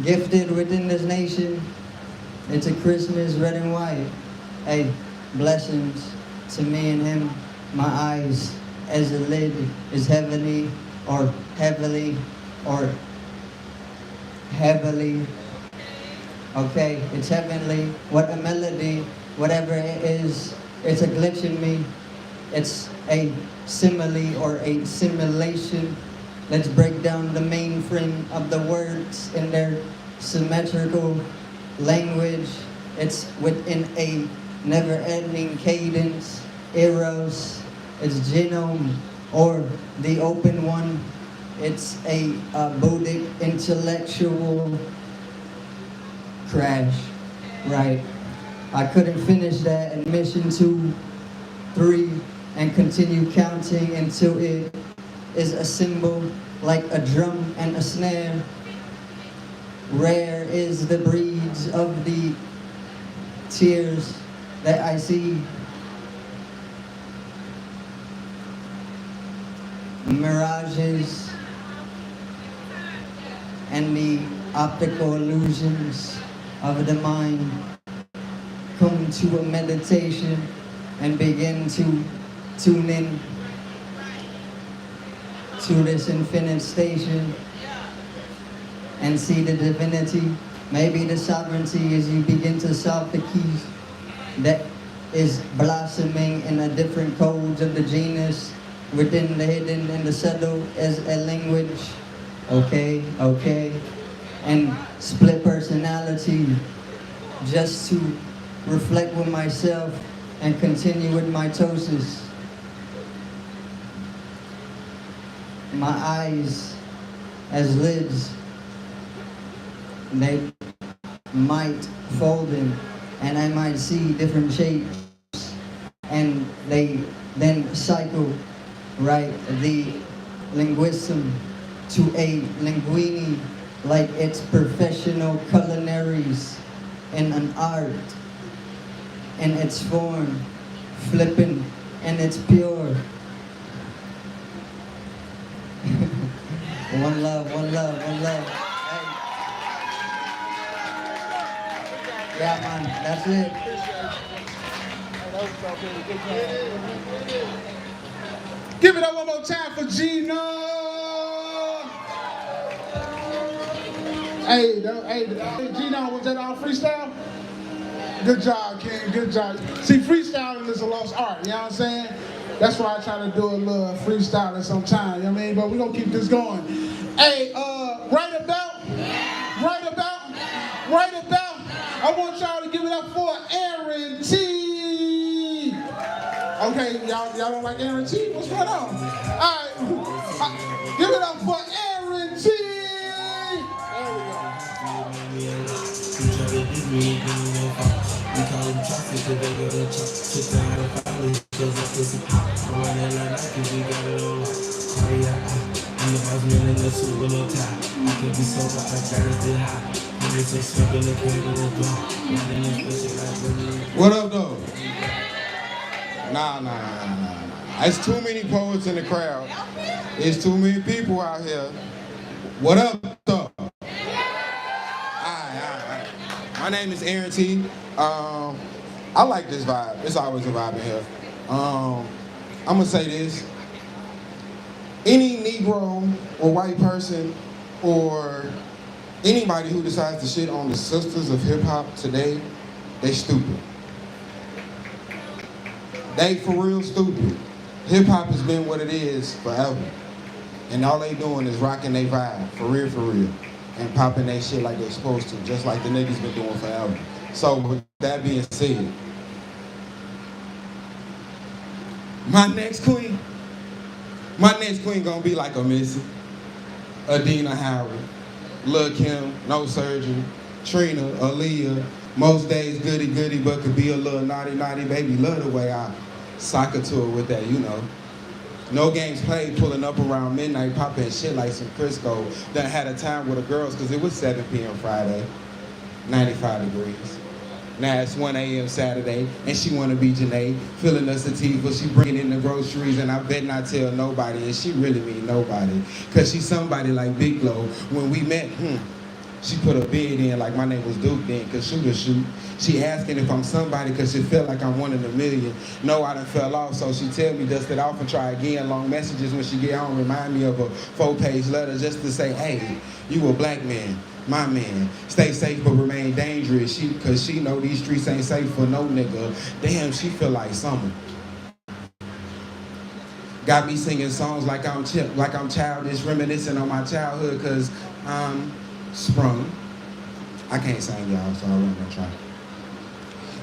Gifted within this nation, it's a Christmas red and white. Hey, blessings to me and him, my eyes as the lid is heavily or heavily or heavily. Okay, it's heavenly. What a melody, whatever it is, it's a glitch in me. It's a simile or a simulation. Let's break down the mainframe of the words in their symmetrical language. It's within a never-ending cadence, eros. It's genome, or the open one. It's a Buddhic intellectual crash, right? I couldn't finish that in mission 2, 3, and continue counting until it is a symbol like a drum and a snare. Rare is the breeds of the tears that I see. Mirages and the optical illusions of the mind come to a meditation and begin to tune in to this infinite station and see the divinity, maybe the sovereignty, as you begin to solve the keys that is blossoming in a different codes of the genus, within the hidden and the subtle as a language. Okay, and split personality, just to reflect with myself and continue with mitosis. My eyes as lids, they might fold in, and I might see different shapes, and they then cycle right the linguism to a linguini like it's professional culinaries in an art, in its form, flipping, and it's pure. One love, one love, one love. Hey. Yeah, man, that's it. Give it up one more time for Gina. Hey, Gina, was that all freestyle? Good job, King, good job. See, freestyling is a lost art, you know what I'm saying? That's why I try to do a little freestyling sometimes, you know what I mean? But we're gonna keep this going. Hey, right about, I want y'all to give it up for Aaron T. Okay, y'all don't like Aaron T? What's going on? All right, give it up for Aaron T. We call them chocolate, cause they got them chocolate down the valley. Cause that pussy pop, I'm running like Nike, we got it all locked. I'm the boss man in the suit with no tie. I can't be sober, I gotta stay high. I'm just a simple and can't go to door. What up, though? Nah. It's too many poets in the crowd. It's too many people out here. What up, though? My name is Aaron T. I like this vibe. It's always a vibe in here. I'm gonna say this. Any Negro or white person or anybody who decides to shit on the sisters of hip hop today, they stupid. They for real stupid. Hip hop has been what it is forever. And all they doing is rocking their vibe, for real. And popping that shit like they're supposed to, just like the niggas been doing forever. So with that being said, my next queen gonna be like a Missy, Adina Howard, Lil' Kim, No Surgery, Trina, Aaliyah, most days goody, but could be a little naughty, baby. Love the way I soccer to her with that, you know. No games played, pulling up around midnight, popping shit like some Crisco. Then I had a time with the girls, cause it was 7 p.m. Friday, 95 degrees. Now it's 1 a.m. Saturday, and she wanna be Janae, filling us a sativa, she bringing in the groceries, and I bet not tell nobody, and she really mean nobody. Cause she somebody like Big Glow. When we met, she put a bid in like my name was Duke then, cause shoot. She asking if I'm somebody cause she felt like I'm one in a million. No, I done fell off, so she tell me dust it off and try again. Long messages when she get home remind me of a 4-page letter just to say, hey, you a black man, my man. Stay safe but remain dangerous. Cause she know these streets ain't safe for no nigga. Damn, she feel like summer. Got me singing songs like I'm childish, reminiscing on my childhood cause I'm sprung. I can't sing, y'all, so I'm gonna try.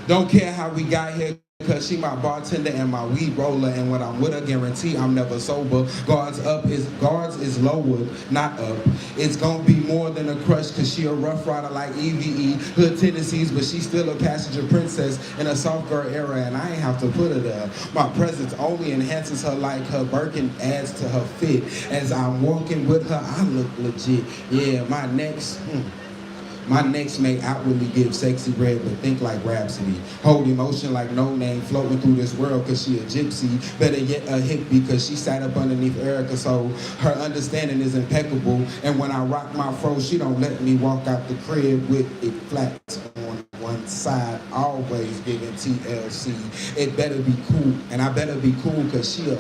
Don't care how we got here, cause she my bartender and my weed roller, and when I'm with her, guarantee I'm never sober. Guards is lowered, not up. It's gonna be more than a crush, cause she a rough rider like EVE, hood tendencies, but she still a passenger princess in a soft girl era, and I ain't have to put her there. My presence only enhances her like her Birkin adds to her fit. As I'm walking with her, I look legit. Yeah, my next may outwardly give sexy red, but think like Rhapsody. Hold emotion like No Name, floating through this world cause she a gypsy. Better yet a hippie cause she sat up underneath Erica, so her understanding is impeccable. And when I rock my fro, she don't let me walk out the crib with it flat on one side, always giving TLC. It better be cool, and I better be cool cause she'll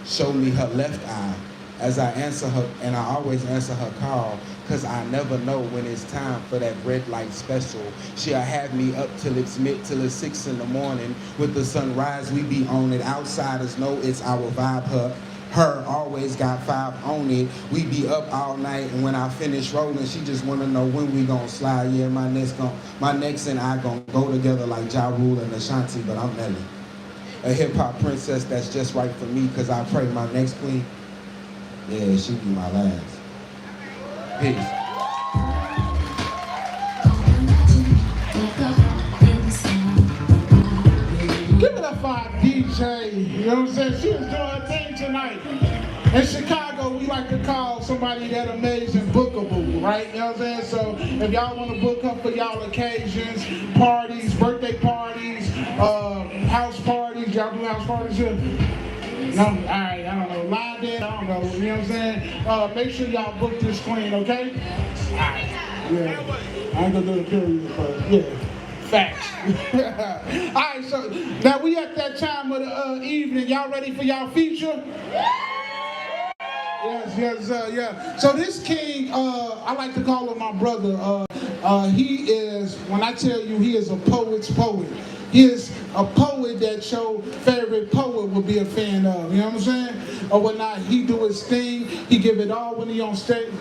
show me her left eye as I answer her, and I always answer her call, cause I never know when it's time for that red light special. She'll have me up till it's 6 in the morning. With the sunrise, we be on it. Outsiders know it's our vibe. Her always got 5 on it. We be up all night, and when I finish rolling, she just wanna know when we gon' slide. Yeah, my next and I gon' go together like Ja Rule and Ashanti, but I'm Nelly. A hip-hop princess that's just right for me, cause I pray my next queen, yeah, she be my last. Peace. spot DJ. You know what I'm saying? She was doing her thing tonight. In Chicago, we like to call somebody that amazing bookable, right? You know what I'm saying? So if y'all want to book up for y'all occasions, parties, birthday parties, house parties, y'all do house parties here? No? All right, I don't know. Line dance, I don't know. You know what I'm saying? Make sure y'all book this queen, okay? All right. Yeah. I ain't gonna do the period, but yeah. Facts. All right, so now we at that time of the evening. Y'all ready for y'all feature? Yes, yeah. So this king, I like to call him my brother. He is, when I tell you, he is a poet's poet. He is a poet that your favorite poet would be a fan of. You know what I'm saying? Or whatnot. He do his thing. He give it all when he on stage.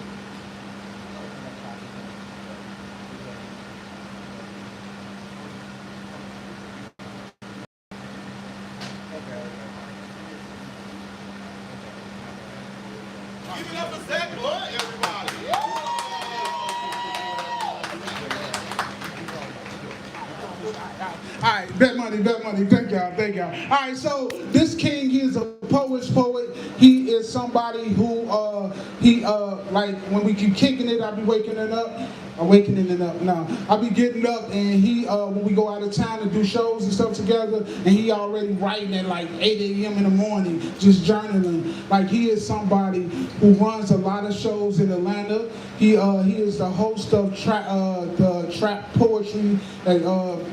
Give it up for Zach Blood, everybody. All right, bet money. Thank y'all. All right, so this king, he is a poet's poet. He is somebody who, like when we keep kicking it, I be waking it up. I be getting up, and he, when we go out of town to do shows and stuff together, and he already writing at like 8 a.m. in the morning, just journaling. Like he is somebody who runs a lot of shows in Atlanta. He is the host of the trap poetry at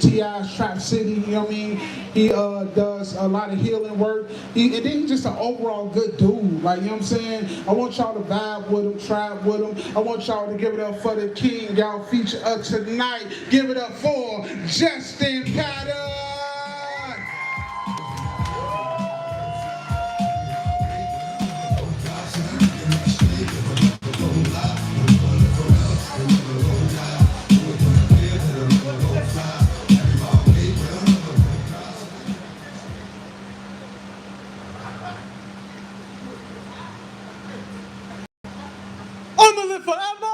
T.I.'s Trap City. You know what I mean? He does a lot of healing work. And then he's just an overall good dude. Like, you know what I'm saying? I want y'all to vibe with him, trap with him. I want y'all to give it up for the king. Y'all feature tonight. Give it up for Justin Patton. I'ma live forever.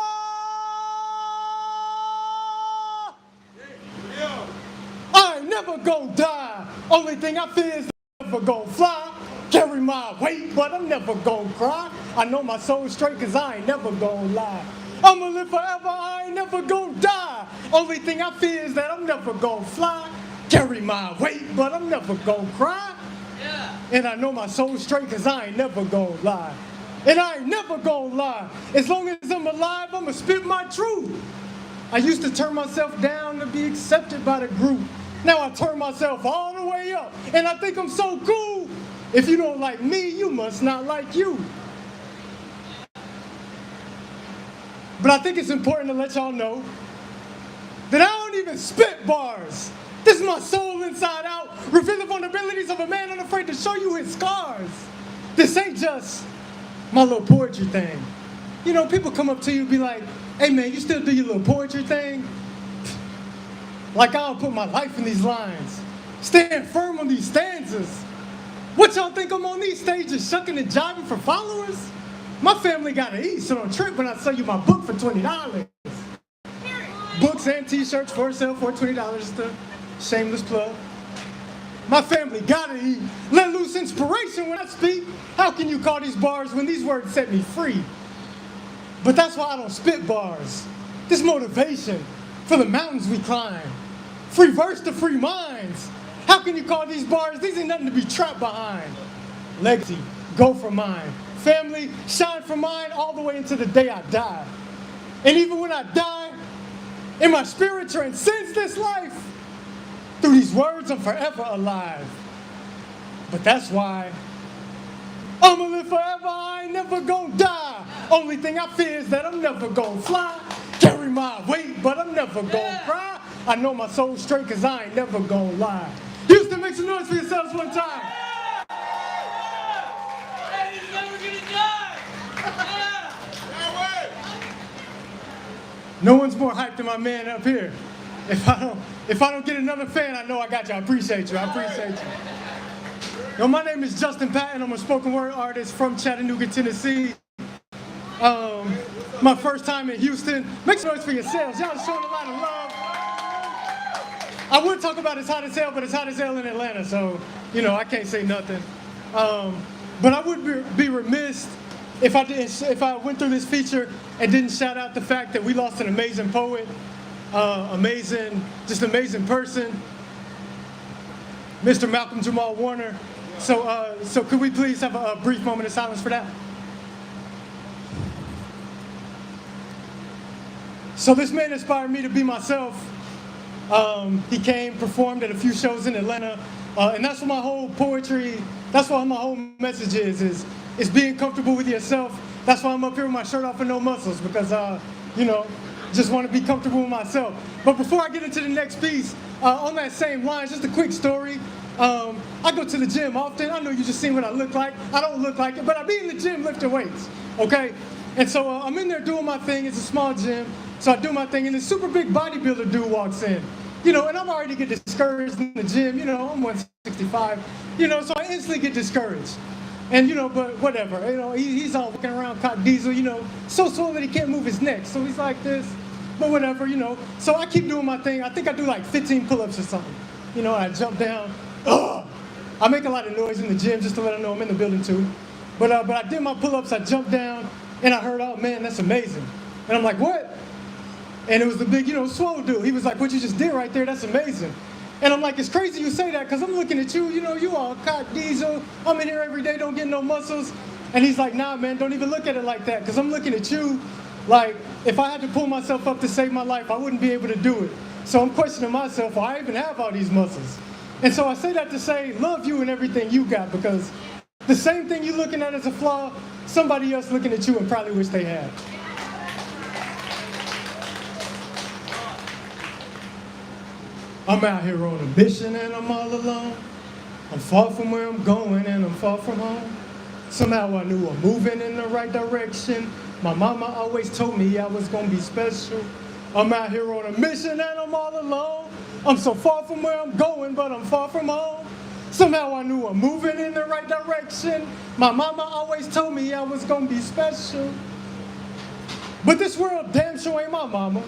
I ain't never gonna die. Only thing I fear is I'm never gonna fly. Carry my weight, but I'm never gonna cry. I know my soul's straight, cause I ain't never gonna lie. I'ma live forever, I ain't never gonna die. Only thing I fear is that I'm never gonna fly. Carry my weight, but I'm never gonna cry. And I know my soul's straight, cause I ain't never gonna lie. And I ain't never gonna lie. As long as I'm alive, I'ma spit my truth. I used to turn myself down to be accepted by the group. Now I turn myself all the way up, and I think I'm so cool. If you don't like me, you must not like you. But I think it's important to let y'all know that I don't even spit bars. This is my soul inside out, reveal the vulnerabilities of a man unafraid to show you his scars. This ain't just my little poetry thing. You know, people come up to you and be like, hey man, you still do your little poetry thing? Like I don't put my life in these lines. Stand firm on these stanzas. What y'all think I'm on these stages shucking and jiving for followers? My family gotta eat, so don't trip when I sell you my book for $20. Books and t-shirts for sale for $20, just a shameless plug. My family gotta eat. Let loose inspiration when I speak. How can you call these bars when these words set me free? But that's why I don't spit bars. This motivation for the mountains we climb. Free verse to free minds. How can you call these bars? These ain't nothing to be trapped behind. Legacy, go for mine. Family, shine for mine all the way into the day I die. And even when I die, and my spirit transcends this life, through these words I'm forever alive. But that's why I'ma live forever, I ain't never gonna die. Only thing I fear is that I'm never gonna fly. Carry my weight, but I'm never gonna cry. I know my soul's straight, cause I ain't never gonna lie. Houston, make some noise for yourselves one time. No one's more hyped than my man up here. If I don't get another fan, I know I got you. I appreciate you. Yo, my name is Justin Patton. I'm a spoken word artist from Chattanooga, Tennessee. My first time in Houston. Make some noise for yourselves. Y'all showing a lot of love. I would talk about it's hot as hell, but it's hot as hell in Atlanta, so, you know, I can't say nothing. But I would be remiss if I went through this feature and didn't shout out the fact that we lost an amazing poet, amazing person, Mr. Malcolm Jamal Warner. So could we please have a brief moment of silence for that? So this man inspired me to be myself. He came, performed at a few shows in Atlanta, and that's what my whole poetry, that's what my whole message is being comfortable with yourself. That's why I'm up here with my shirt off and no muscles, because, you know, just want to be comfortable with myself. But before I get into the next piece, on that same line, just a quick story. I go to the gym often. I know you just seen what I look like. I don't look like it, but I be in the gym lifting weights, okay? And so I'm in there doing my thing. It's a small gym, so I do my thing, and this super big bodybuilder dude walks in. You know, and I'm already get discouraged in the gym. You know, I'm 165, you know, so I instantly get discouraged. And, you know, but whatever, you know, he's all walking around cock diesel, you know, so swole that he can't move his neck. So he's like this, but whatever, you know. So I keep doing my thing. I think I do like 15 pull-ups or something. You know, I jump down. Ugh! I make a lot of noise in the gym just to let them know I'm in the building too. But I did my pull-ups, I jumped down, and I heard, oh man, that's amazing. And I'm like, what? And it was the big, you know, swole dude. He was like, what you just did right there, that's amazing. And I'm like, it's crazy you say that, because I'm looking at you, you know, you all cock diesel. I'm in here every day, don't get no muscles. And he's like, nah, man, don't even look at it like that, because I'm looking at you like, if I had to pull myself up to save my life, I wouldn't be able to do it. So I'm questioning myself, why I even have all these muscles? And so I say that to say, love you and everything you got, because the same thing you're looking at as a flaw, somebody else looking at you and probably wish they had. I'm out here on a mission and I'm all alone. I'm far from where I'm going and I'm far from home. Somehow I knew I'm moving in the right direction. My mama always told me I was gonna be special. I'm out here on a mission and I'm all alone. I'm so far from where I'm going, but I'm far from home. Somehow I knew I'm moving in the right direction. My mama always told me I was gonna be special. But this world damn sure ain't my mama.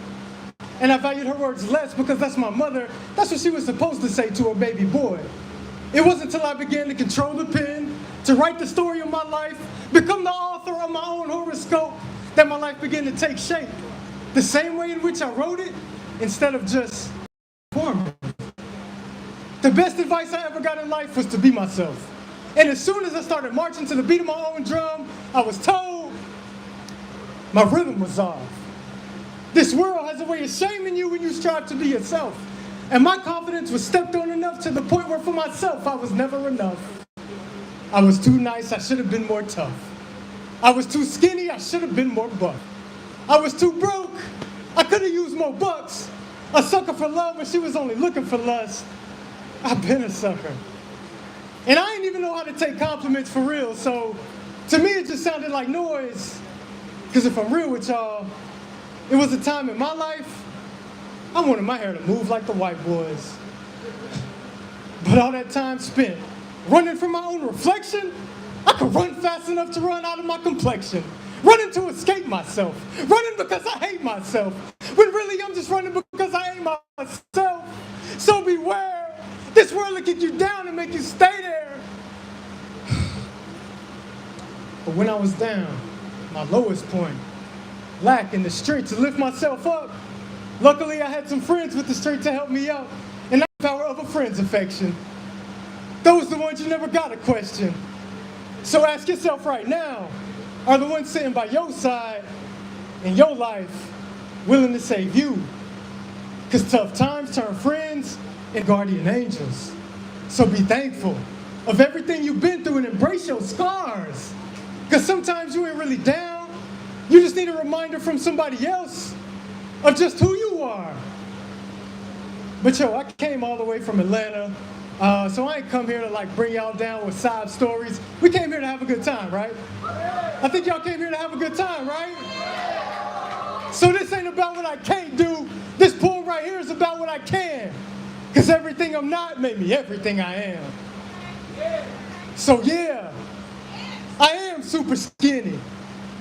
And I valued her words less because that's my mother. That's what she was supposed to say to her baby boy. It wasn't until I began to control the pen, to write the story of my life, become the author of my own horoscope, that my life began to take shape. The same way in which I wrote it, instead of just performing. The best advice I ever got in life was to be myself. And as soon as I started marching to the beat of my own drum, I was told my rhythm was off. This world has a way of shaming you when you strive to be yourself. And my confidence was stepped on enough to the point where for myself I was never enough. I was too nice, I should have been more tough. I was too skinny, I should have been more buff. I was too broke, I could have used more bucks. A sucker for love when she was only looking for lust. I've been a sucker. And I didn't even know how to take compliments for real, so to me it just sounded like noise. Because if I'm real with y'all, it was a time in my life, I wanted my hair to move like the white boys. But all that time spent running from my own reflection, I could run fast enough to run out of my complexion. Running to escape myself. Running because I hate myself. When really I'm just running because I hate myself. So beware, this world will kick you down and make you stay there. But when I was down, my lowest point, lacking the strength to lift myself up. Luckily, I had some friends with the strength to help me out, and that's the power of a friend's affection. Those are the ones you never gotta question. So ask yourself right now, are the ones sitting by your side in your life willing to save you? Because tough times turn friends and guardian angels. So be thankful of everything you've been through and embrace your scars. Because sometimes you ain't really down. You just need a reminder from somebody else of just who you are. But yo, I came all the way from Atlanta, so I ain't come here to like bring y'all down with sob stories. We came here to have a good time, right? I think y'all came here to have a good time, right? So this ain't about what I can't do. This poem right here is about what I can. Because everything I'm not made me everything I am. So yeah, I am super skinny.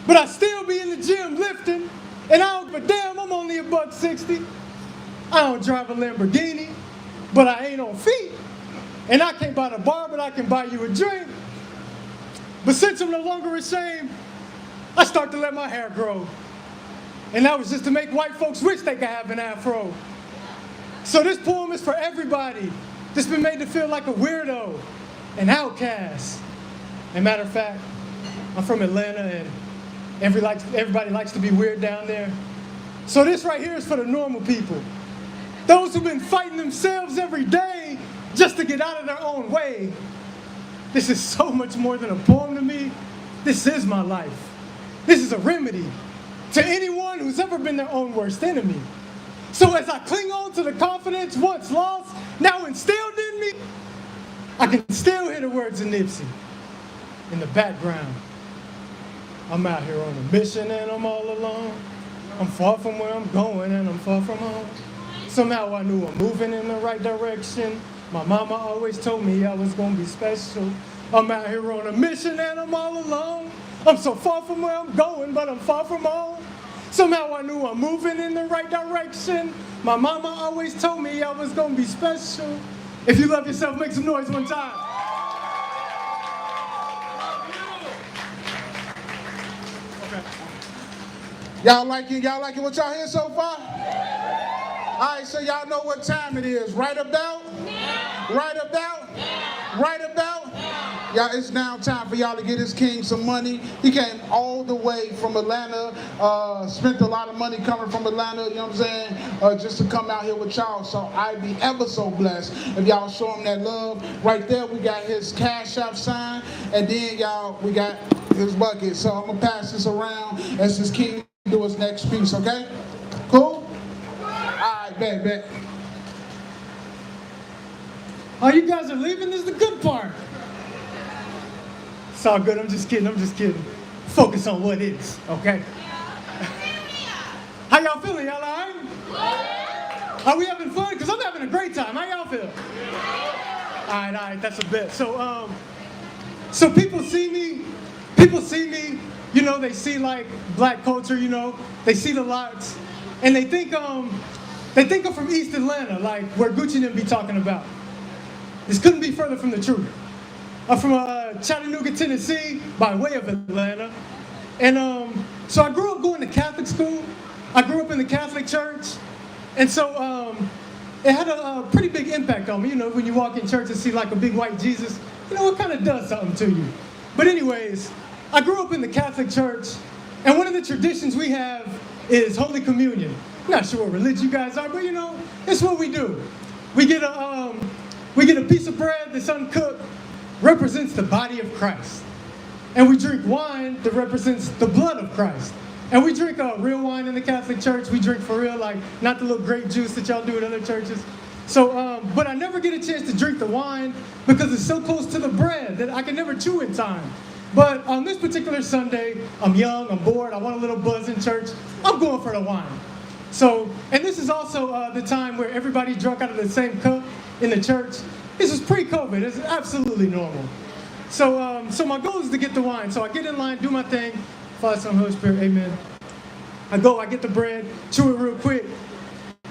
But I still be in the gym lifting, and I don't give a damn, I'm only $160. I don't drive a Lamborghini, but I ain't on feet. And I can't buy the bar, but I can buy you a drink. But since I'm no longer ashamed, I start to let my hair grow. And that was just to make white folks wish they could have an afro. So this poem is for everybody that's been made to feel like a weirdo, an outcast. And matter of fact, I'm from Atlanta, and everybody likes to be weird down there. So this right here is for the normal people. Those who've been fighting themselves every day just to get out of their own way. This is so much more than a poem to me. This is my life. This is a remedy to anyone who's ever been their own worst enemy. So as I cling on to the confidence once lost, now instilled in me, I can still hear the words of Nipsey in the background. I'm out here on a mission and I'm all alone. I'm far from where I'm going and I'm far from home. Somehow I knew I'm moving in the right direction. My mama always told me I was gonna be special. I'm out here on a mission and I'm all alone. I'm so far from where I'm going, but I'm far from home. Somehow I knew I'm moving in the right direction. My mama always told me I was gonna be special. If you love yourself, make some noise one time. Y'all like it? Y'all like it? What y'all hear so far? All right, so y'all know what time it is. Right about? Right about? Right about? Y'all, it's now time for y'all to get his king some money. He came all the way from Atlanta, spent a lot of money coming from Atlanta, you know what I'm saying, just to come out here with y'all. So I'd be ever so blessed if y'all show him that love. Right there, we got his Cash App sign, and then y'all, we got his bucket. So I'm gonna pass this around as his king do his next piece, okay? Cool? All right, bet. Oh, you guys are leaving? This is the good part. It's all good. I'm just kidding. Focus on what is, okay? How y'all feeling? Y'all all right? Are we having fun? Because I'm having a great time. How y'all feel? All right, that's a bet. So people see me, you know, they see like black culture, you know, they see the lights, and they think I'm from East Atlanta, like where Gucci and them be talking about. This couldn't be further from the truth. I'm from Chattanooga, Tennessee, by way of Atlanta. And so I grew up going to Catholic school. I grew up in the Catholic church. And so it had a pretty big impact on me. You know, when you walk in church and see like a big white Jesus, you know, it kind of does something to you. But anyways, I grew up in the Catholic church. And one of the traditions we have is Holy Communion. I'm not sure what religion you guys are, but you know, it's what we do. We get a piece of bread that's uncooked, represents the body of Christ. And we drink wine that represents the blood of Christ. And we drink real wine in the Catholic church. We drink for real, like not the little grape juice that y'all do at other churches. So, but I never get a chance to drink the wine because it's so close to the bread that I can never chew in time. But on this particular Sunday, I'm young, I'm bored, I want a little buzz in church. I'm going for the wine. So, and this is also the time where everybody drunk out of the same cup in the church. This is pre-COVID. It's absolutely normal. So, so my goal is to get the wine. So I get in line, do my thing. Father, Son, Holy Spirit, amen. I get the bread, chew it real quick.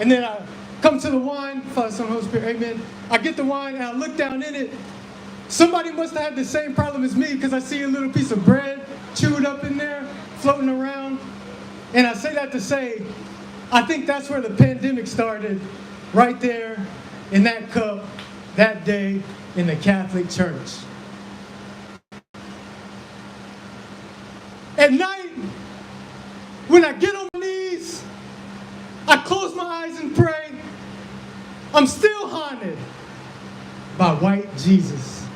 And then I come to the wine. Father, Son, Holy Spirit, amen. I get the wine and I look down in it. Somebody must have had the same problem as me because I see a little piece of bread chewed up in there, floating around. And I say that to say, I think that's where the pandemic started, right there in that cup, that day in the Catholic Church. At night, when I get on my knees, I close my eyes and pray, I'm still haunted by white Jesus.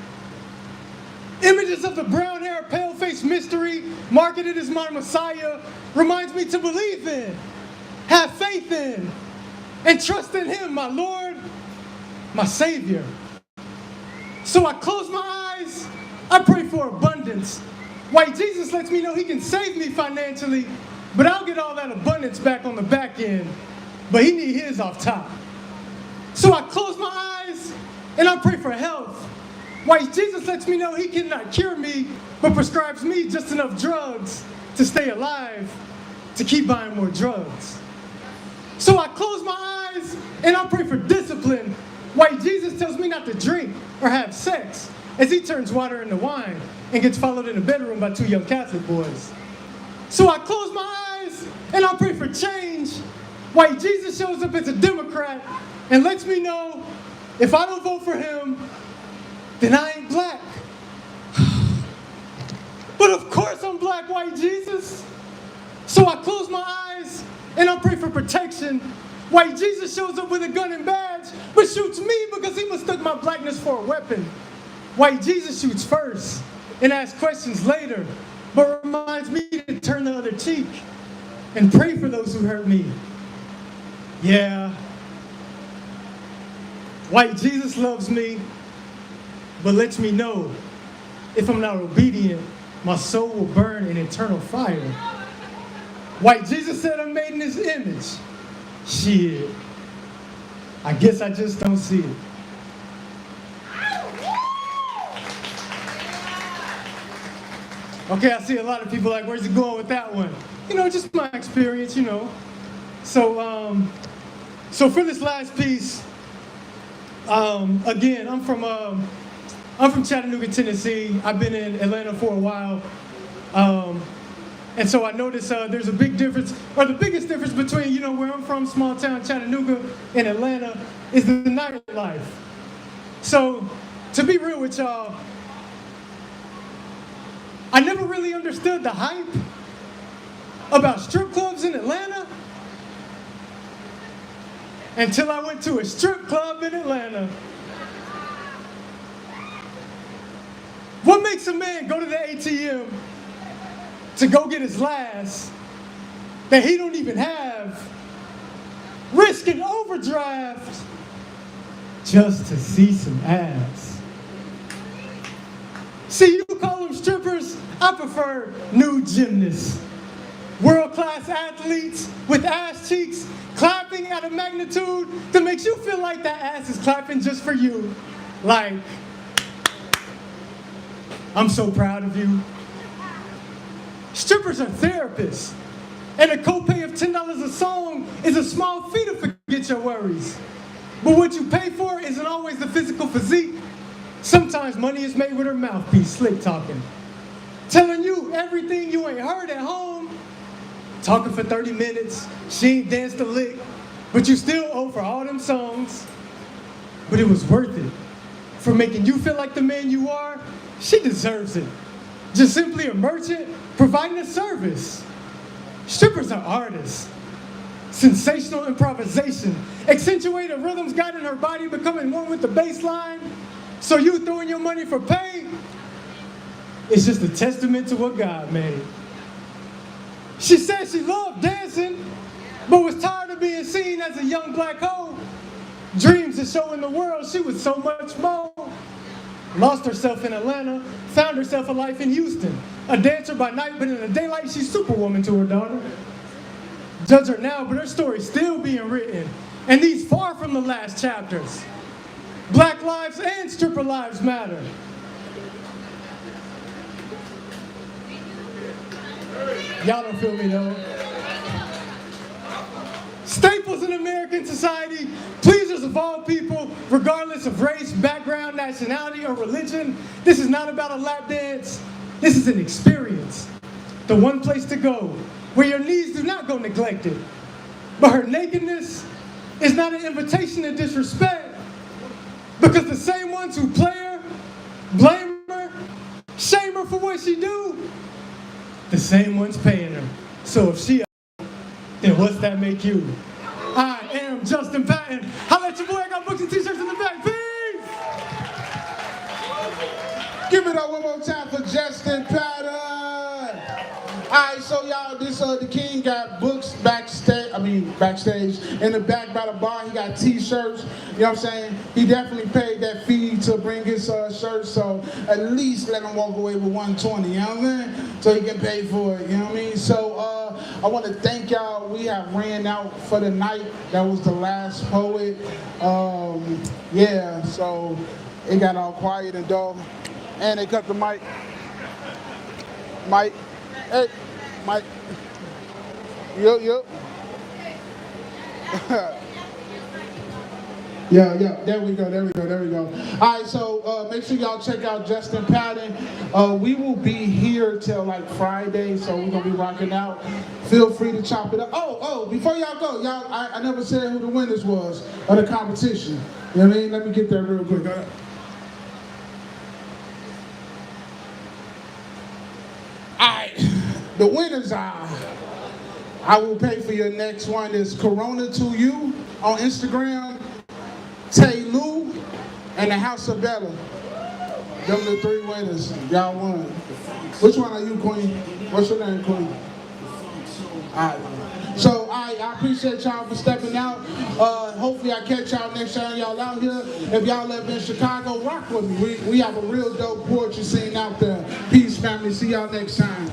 Images of the brown hair, pale face mystery marketed as my Messiah reminds me to believe in, have faith in, and trust in him, my Lord, my Savior. So I close my eyes, I pray for abundance. White Jesus lets me know he can save me financially, but I'll get all that abundance back on the back end, but he need his off top. So I close my eyes and I pray for health. White Jesus lets me know he cannot cure me, but prescribes me just enough drugs to stay alive, to keep buying more drugs. So I close my eyes and I pray for discipline. White Jesus tells me not to drink or have sex as he turns water into wine and gets followed in the bedroom by 2 young Catholic boys. So I close my eyes and I pray for change. White Jesus shows up as a Democrat and lets me know if I don't vote for him, then I ain't black. But of course I'm black, white Jesus. So I close my eyes and I pray for protection. White Jesus shows up with a gun and badge, but shoots me because he mistook my blackness for a weapon. White Jesus shoots first and asks questions later, but reminds me to turn the other cheek and pray for those who hurt me. Yeah, white Jesus loves me, but lets me know if I'm not obedient, my soul will burn in eternal fire. White Jesus said I'm made in his image. Shit, I guess I just don't see it. Okay, I see a lot of people like, where's he going with that one? You know, just my experience, you know. So, so for this last piece, again, I'm from Chattanooga, Tennessee. I've been in Atlanta for a while. And so I noticed there's a big difference, or the biggest difference between, you know, where I'm from, small town Chattanooga, and Atlanta, is the nightlife. So, to be real with y'all, I never really understood the hype about strip clubs in Atlanta until I went to a strip club in Atlanta. What makes a man go to the ATM to go get his last that he don't even have, risk an overdraft just to see some ass? See, you call them strippers, I prefer nude gymnasts. World-class athletes with ass cheeks clapping at a magnitude that makes you feel like that ass is clapping just for you. Like, I'm so proud of you. Strippers are therapists, and a copay of $10 a song is a small fee to forget your worries. But what you pay for isn't always the physical physique. Sometimes money is made with her mouthpiece, slick talking, telling you everything you ain't heard at home, talking for 30 minutes, she ain't danced a lick, but you still owe for all them songs. But it was worth it. For making you feel like the man you are, she deserves it. Just simply a merchant providing a service. Strippers are artists. Sensational improvisation, accentuated rhythms guiding her body, becoming one with the bass line. So you throwing your money for pay, it's just a testament to what God made. She said she loved dancing, but was tired of being seen as a young black hoe. Dreams of showing the world she was so much more. Lost herself in Atlanta, found herself a life in Houston. A dancer by night, but in the daylight, she's Superwoman to her daughter. Judge her now, but her story's still being written. And these far from the last chapters. Black lives and stripper lives matter. Y'all don't feel me though. Staples in American society, pleasers of all people, regardless of race, background, nationality, or religion. This is not about a lap dance. This is an experience. The one place to go, where your needs do not go neglected. But her nakedness is not an invitation to disrespect, because the same ones who play her, blame her, shame her for what she do, the same ones paying her. So if she, then what's that make you? I am Justin Patton. Holla at your boy, I got books and t-shirts in the back. Peace! Give it up one more time for Justin Patton. Alright, so y'all, this the King got books backstage in the back by the bar. He got t-shirts, you know what I'm saying? He definitely paid that fee to bring his shirts, so at least let him walk away with $120, you know what I'm saying? So he can pay for it, you know what I mean? So I want to thank y'all. We have ran out for the night. That was the last poet. Yeah, so it got all quiet and dull. And they cut the mic. Mike. Hey, Mike. Yup. Yeah, there we go. All right, so make sure y'all check out Justin Patton. We will be here till like Friday, so we're gonna be rocking out. Feel free to chop it up. Oh, before y'all go, I never said who the winners was of the competition. You know what I mean? Let me get that real quick. All right, the winners are, I will pay for your next one, is Corona to You on Instagram, Tay Lou, and the House of Bella. Them the three winners. Y'all won. Which one are you, Queen? What's your name, Queen? Alright. So I appreciate y'all for stepping out. Hopefully I catch y'all next time y'all out here. If y'all live in Chicago, rock with me. We have a real dope poetry scene out there. Peace, family. See y'all next time.